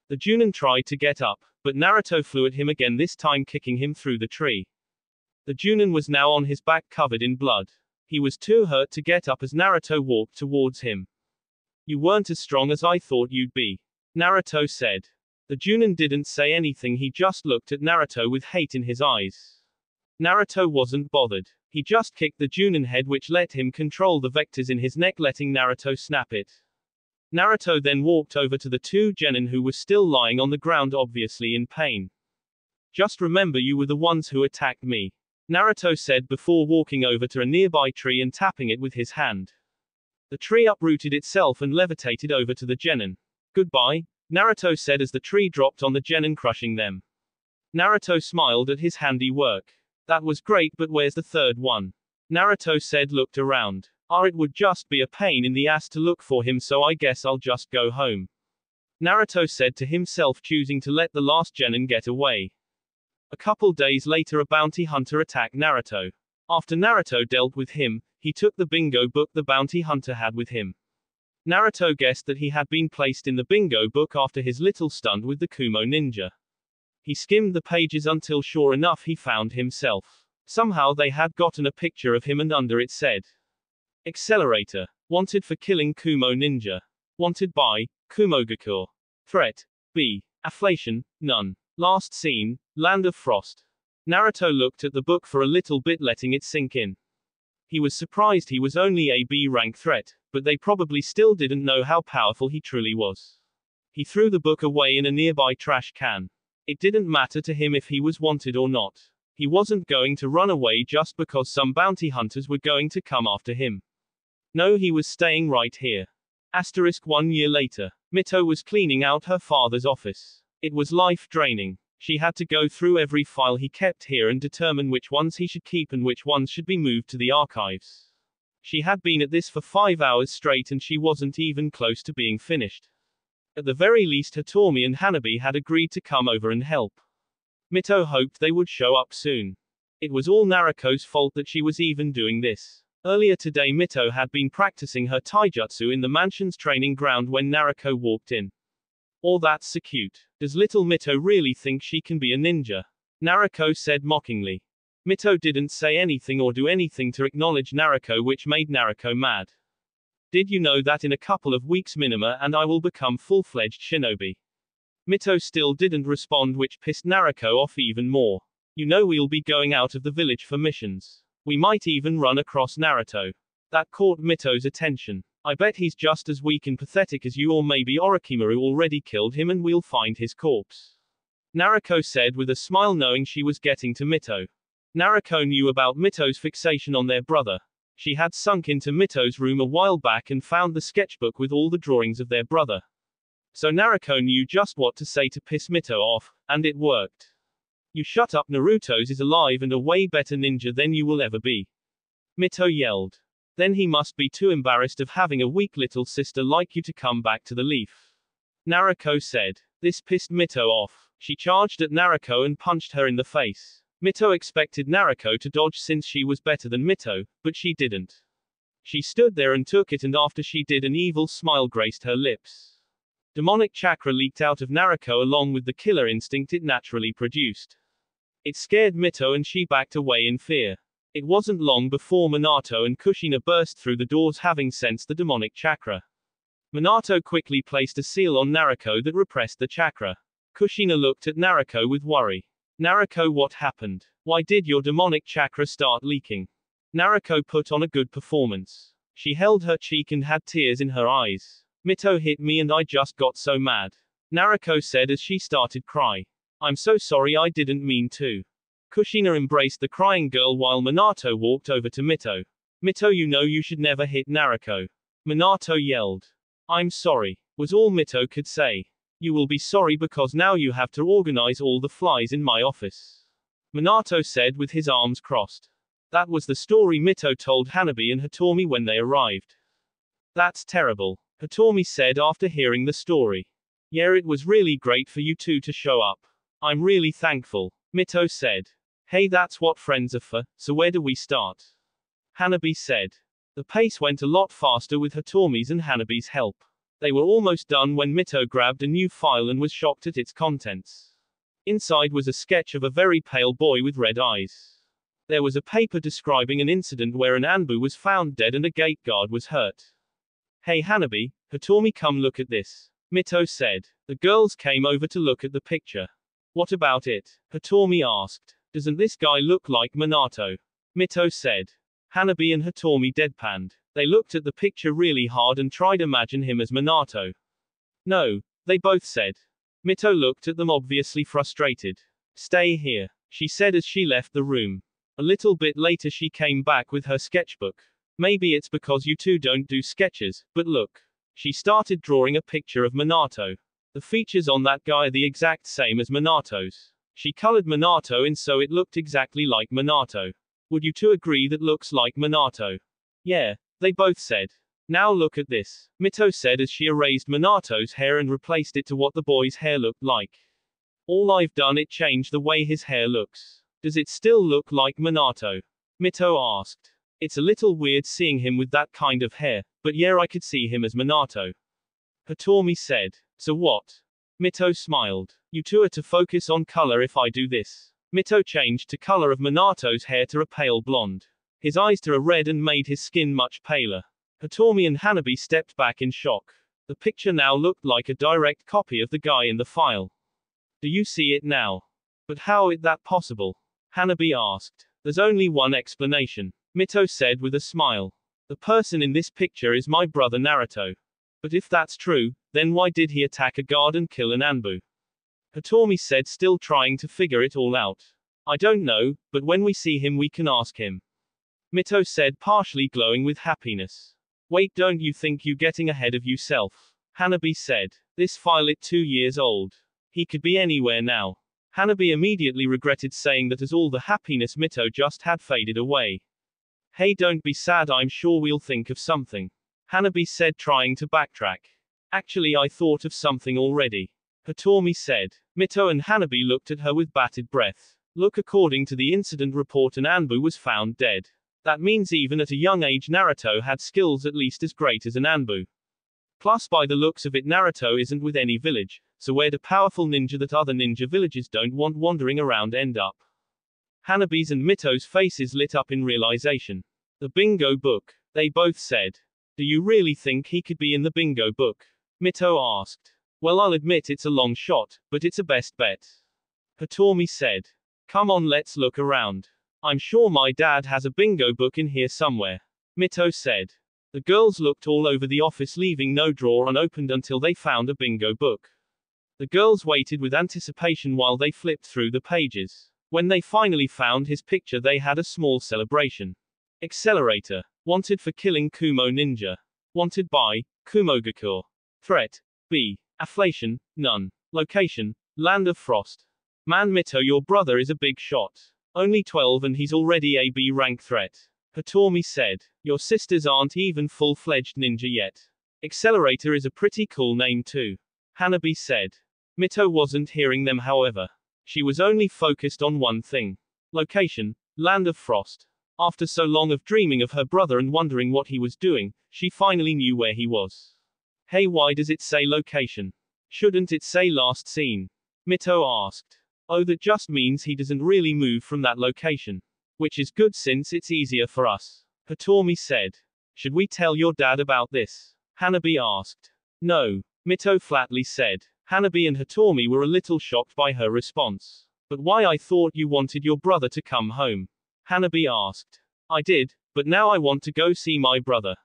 The Junin tried to get up, but Naruto flew at him again, this time kicking him through the tree. The Junin was now on his back covered in blood. He was too hurt to get up as Naruto walked towards him. You weren't as strong as I thought you'd be, Naruto said. The Junin didn't say anything, he just looked at Naruto with hate in his eyes. Naruto wasn't bothered. He just kicked the Junin head, which let him control the vectors in his neck, letting Naruto snap it. Naruto then walked over to the two genin who were still lying on the ground, obviously in pain. Just remember, you were the ones who attacked me, Naruto said before walking over to a nearby tree and tapping it with his hand. The tree uprooted itself and levitated over to the genin. Goodbye, Naruto said as the tree dropped on the genin, crushing them. Naruto smiled at his handiwork. That was great, but where's the third one? Naruto said, looked around. It would just be a pain in the ass to look for him, so I guess I'll just go home, Naruto said to himself, choosing to let the last genin get away. A couple days later, a bounty hunter attacked Naruto. After Naruto dealt with him, he took the bingo book the bounty hunter had with him. Naruto guessed that he had been placed in the bingo book after his little stunt with the Kumo ninja. He skimmed the pages until sure enough he found himself. Somehow they had gotten a picture of him and under it said, Accelerator. Wanted for killing Kumo ninja. Wanted by Kumogakur. Threat B. Afflation, none. Last scene, Land of Frost. Naruto looked at the book for a little bit, letting it sink in. He was surprised he was only a B rank threat, but they probably still didn't know how powerful he truly was. He threw the book away in a nearby trash can. It didn't matter to him if he was wanted or not. He wasn't going to run away just because some bounty hunters were going to come after him. No, he was staying right here. 1 year later, Mito was cleaning out her father's office. It was life-draining. She had to go through every file he kept here and determine which ones he should keep and which ones should be moved to the archives. She had been at this for 5 hours straight and she wasn't even close to being finished. At the very least, Hitomi and Hanabi had agreed to come over and help. Mito hoped they would show up soon. It was all Naruko's fault that she was even doing this. Earlier today, Mito had been practicing her taijutsu in the mansion's training ground when Naruko walked in. "Oh, that's so cute. Does little Mito really think she can be a ninja?" Naruko said mockingly. Mito didn't say anything or do anything to acknowledge Naruko, which made Naruko mad. "Did you know that in a couple of weeks Minima and I will become full-fledged shinobi?" Mito still didn't respond, which pissed Naruko off even more. "You know we'll be going out of the village for missions. We might even run across Naruto." That caught Mito's attention. "I bet he's just as weak and pathetic as you, or maybe Orochimaru already killed him and we'll find his corpse," Naruko said with a smile, knowing she was getting to Mito. Naruko knew about Mito's fixation on their brother. She had sunk into Mito's room a while back and found the sketchbook with all the drawings of their brother. So Naruko knew just what to say to piss Mito off, and it worked. "You shut up, Naruto's is alive and a way better ninja than you will ever be," Mito yelled. "Then he must be too embarrassed of having a weak little sister like you to come back to the leaf," Naruko said. This pissed Mito off. She charged at Naruko and punched her in the face. Mito expected Naruko to dodge since she was better than Mito, but she didn't. She stood there and took it, and after she did, an evil smile graced her lips. Demonic chakra leaked out of Naruko along with the killer instinct it naturally produced. It scared Mito and she backed away in fear. It wasn't long before Minato and Kushina burst through the doors, having sensed the demonic chakra. Minato quickly placed a seal on Naruko that repressed the chakra. Kushina looked at Naruko with worry. "Naruko, what happened? Why did your demonic chakra start leaking?" Naruko put on a good performance. She held her cheek and had tears in her eyes. "Mito hit me and I just got so mad," Naruko said as she started cry. "I'm so sorry, I didn't mean to." Kushina embraced the crying girl while Minato walked over to Mito. "Mito, you know you should never hit Naruko," Minato yelled. "I'm sorry," was all Mito could say. "You will be sorry because now you have to organize all the flies in my office," Minato said with his arms crossed. That was the story Mito told Hanabi and Hitomi when they arrived. "That's terrible," Hitomi said after hearing the story. "Yeah, it was really great for you two to show up. I'm really thankful," Mito said. "Hey, that's what friends are for, so where do we start?" Hanabi said. The pace went a lot faster with Hitomi's and Hanabi's help. They were almost done when Mito grabbed a new file and was shocked at its contents. Inside was a sketch of a very pale boy with red eyes. There was a paper describing an incident where an Anbu was found dead and a gate guard was hurt. "Hey Hanabi, Hitomi, come look at this," Mito said. The girls came over to look at the picture. "What about it?" Hitomi asked. "Doesn't this guy look like Minato?" Mito said. Hanabi and Hitomi deadpanned. They looked at the picture really hard and tried to imagine him as Minato. "No," they both said. Mito looked at them, obviously frustrated. "Stay here," she said as she left the room. A little bit later she came back with her sketchbook. "Maybe it's because you two don't do sketches, but look." She started drawing a picture of Minato. The features on that guy are the exact same as Minato's. She colored Minato in so it looked exactly like Minato. "Would you two agree that looks like Minato?" "Yeah," they both said. "Now look at this," Mito said as she erased Minato's hair and replaced it to what the boy's hair looked like. "All I've done it changed the way his hair looks. Does it still look like Minato?" Mito asked. "It's a little weird seeing him with that kind of hair, but yeah, I could see him as Minato," Hitomi said. "So what?" Mito smiled. "You two are to focus on color if I do this." Mito changed the color of Minato's hair to a pale blonde. His eyes to a red and made his skin much paler. Hitomi and Hanabi stepped back in shock. The picture now looked like a direct copy of the guy in the file. "Do you see it now?" "But how is that possible?" Hanabi asked. "There's only one explanation," Mito said with a smile. "The person in this picture is my brother Naruto. But if that's true, then why did he attack a guard and kill an Anbu?" Hitomi said, still trying to figure it all out. I don't know, but when we see him we can ask him. Mito said, partially glowing with happiness. Wait, don't you think you getting ahead of yourself? Hanabi said. This file it 2 years old. He could be anywhere now. Hanabi immediately regretted saying that as all the happiness Mito just had faded away. Hey, don't be sad, I'm sure we'll think of something. Hanabi said, trying to backtrack. Actually, I thought of something already. Hitomi said. Mito and Hanabi looked at her with bated breath. Look, according to the incident report, an Anbu was found dead. That means even at a young age Naruto had skills at least as great as an Anbu. Plus by the looks of it Naruto isn't with any village, so where'd a powerful ninja that other ninja villages don't want wandering around end up? Hanabi's and Mito's faces lit up in realization. The bingo book, they both said. Do you really think he could be in the bingo book? Mito asked. Well, I'll admit it's a long shot, but it's a best bet. Hitomi said. Come on, let's look around. I'm sure my dad has a bingo book in here somewhere. Mito said. The girls looked all over the office, leaving no drawer unopened until they found a bingo book. The girls waited with anticipation while they flipped through the pages. When they finally found his picture, they had a small celebration. Accelerator. Wanted for killing Kumo Ninja. Wanted by Kumogakur. Threat. B. Afflation. None. Location. Land of Frost. Man, Mito, your brother is a big shot. Only 12 and he's already a B rank threat. Hitomi said. Your sisters aren't even full-fledged ninja yet. Accelerator is a pretty cool name too. Hanabi said. Mito wasn't hearing them, however. She was only focused on one thing. Location. Land of Frost. After so long of dreaming of her brother and wondering what he was doing, she finally knew where he was. Hey, why does it say location? Shouldn't it say last seen? Mito asked. Oh, that just means he doesn't really move from that location. Which is good since it's easier for us. Hitomi said. Should we tell your dad about this? Hanabi asked. No. Mito flatly said. Hanabi and Hitomi were a little shocked by her response. But why? I thought you wanted your brother to come home. Hanabi asked. I did, but now I want to go see my brother.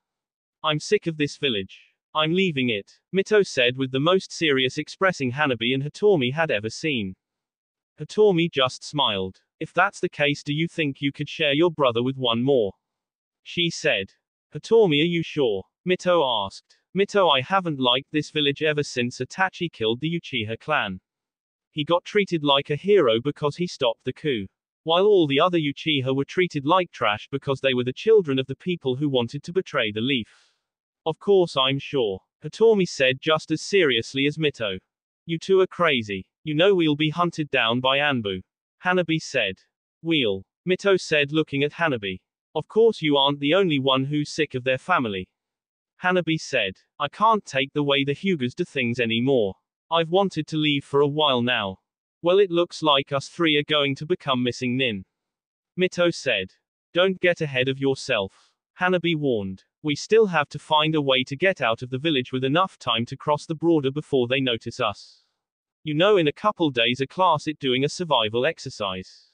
I'm sick of this village. I'm leaving it, Mito said with the most serious expressing Hanabi and Hitomi had ever seen. Hitomi just smiled. If that's the case, do you think you could share your brother with one more? She said. Hitomi, are you sure? Mito asked. Mito, I haven't liked this village ever since Itachi killed the Uchiha clan. He got treated like a hero because he stopped the coup. While all the other Uchiha were treated like trash because they were the children of the people who wanted to betray the leaf. Of course I'm sure. Hitomi said just as seriously as Mito. You two are crazy. You know we'll be hunted down by Anbu. Hanabi said. We'll. Mito said looking at Hanabi. Of course you aren't the only one who's sick of their family. Hanabi said. I can't take the way the Hyugas do things anymore. I've wanted to leave for a while now. Well, it looks like us three are going to become missing nin. Mito said. Don't get ahead of yourself. Hanabi warned. We still have to find a way to get out of the village with enough time to cross the border before they notice us. You know, in a couple days a class it doing a survival exercise.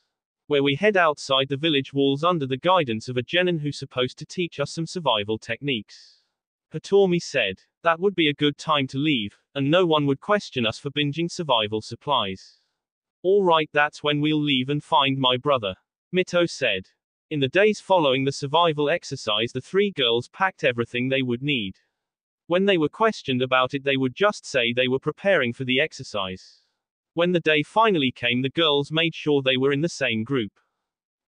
Where we head outside the village walls under the guidance of a genin who's supposed to teach us some survival techniques. Hitomi said. That would be a good time to leave, and no one would question us for binging survival supplies. Alright, that's when we'll leave and find my brother. Mito said. In the days following the survival exercise, the three girls packed everything they would need. When they were questioned about it, they would just say they were preparing for the exercise. When the day finally came, the girls made sure they were in the same group.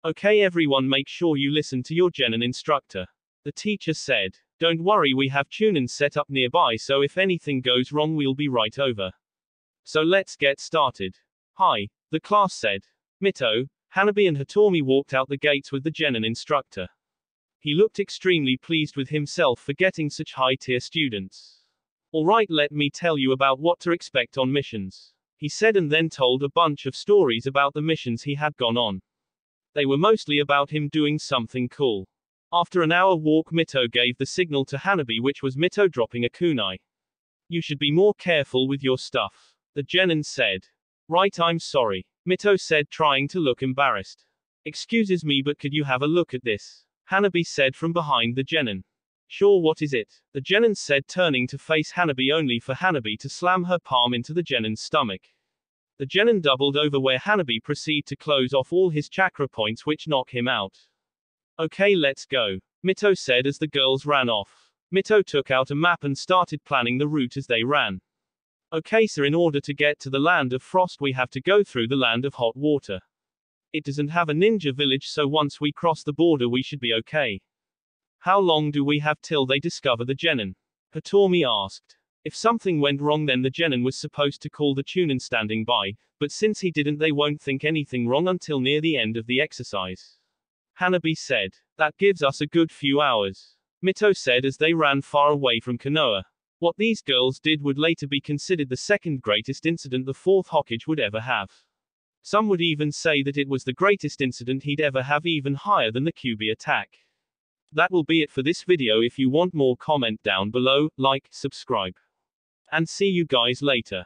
Okay, everyone, make sure you listen to your genin instructor. The teacher said. Don't worry, we have tunins set up nearby, so if anything goes wrong, we'll be right over. So let's get started. Hi, the class said. Mito, Hanabi and Hitomi walked out the gates with the genin instructor. He looked extremely pleased with himself for getting such high-tier students. Alright, let me tell you about what to expect on missions, he said, and then told a bunch of stories about the missions he had gone on. They were mostly about him doing something cool. After an hour walk, Mito gave the signal to Hanabi, which was Mito dropping a kunai. You should be more careful with your stuff, the genin said. Right, I'm sorry, Mito said, trying to look embarrassed. Excuses me, but could you have a look at this? Hanabi said from behind the genin. Sure, what is it? The genin said, turning to face Hanabi only for Hanabi to slam her palm into the genin's stomach. The genin doubled over where Hanabi proceed to close off all his chakra points which knock him out. Okay, let's go, Mito said as the girls ran off. Mito took out a map and started planning the route as they ran. Okay sir, in order to get to the land of frost we have to go through the land of hot water. It doesn't have a ninja village, so once we cross the border we should be okay. How long do we have till they discover the genin? Hitomi asked. If something went wrong then the genin was supposed to call the Chunin standing by, but since he didn't they won't think anything wrong until near the end of the exercise. Hanabi said. That gives us a good few hours, Mito said as they ran far away from Konoha. What these girls did would later be considered the second greatest incident the fourth Hokage would ever have. Some would even say that it was the greatest incident he'd ever have, even higher than the Kyuubi attack. That will be it for this video. If you want more, comment down below, like, subscribe. And see you guys later.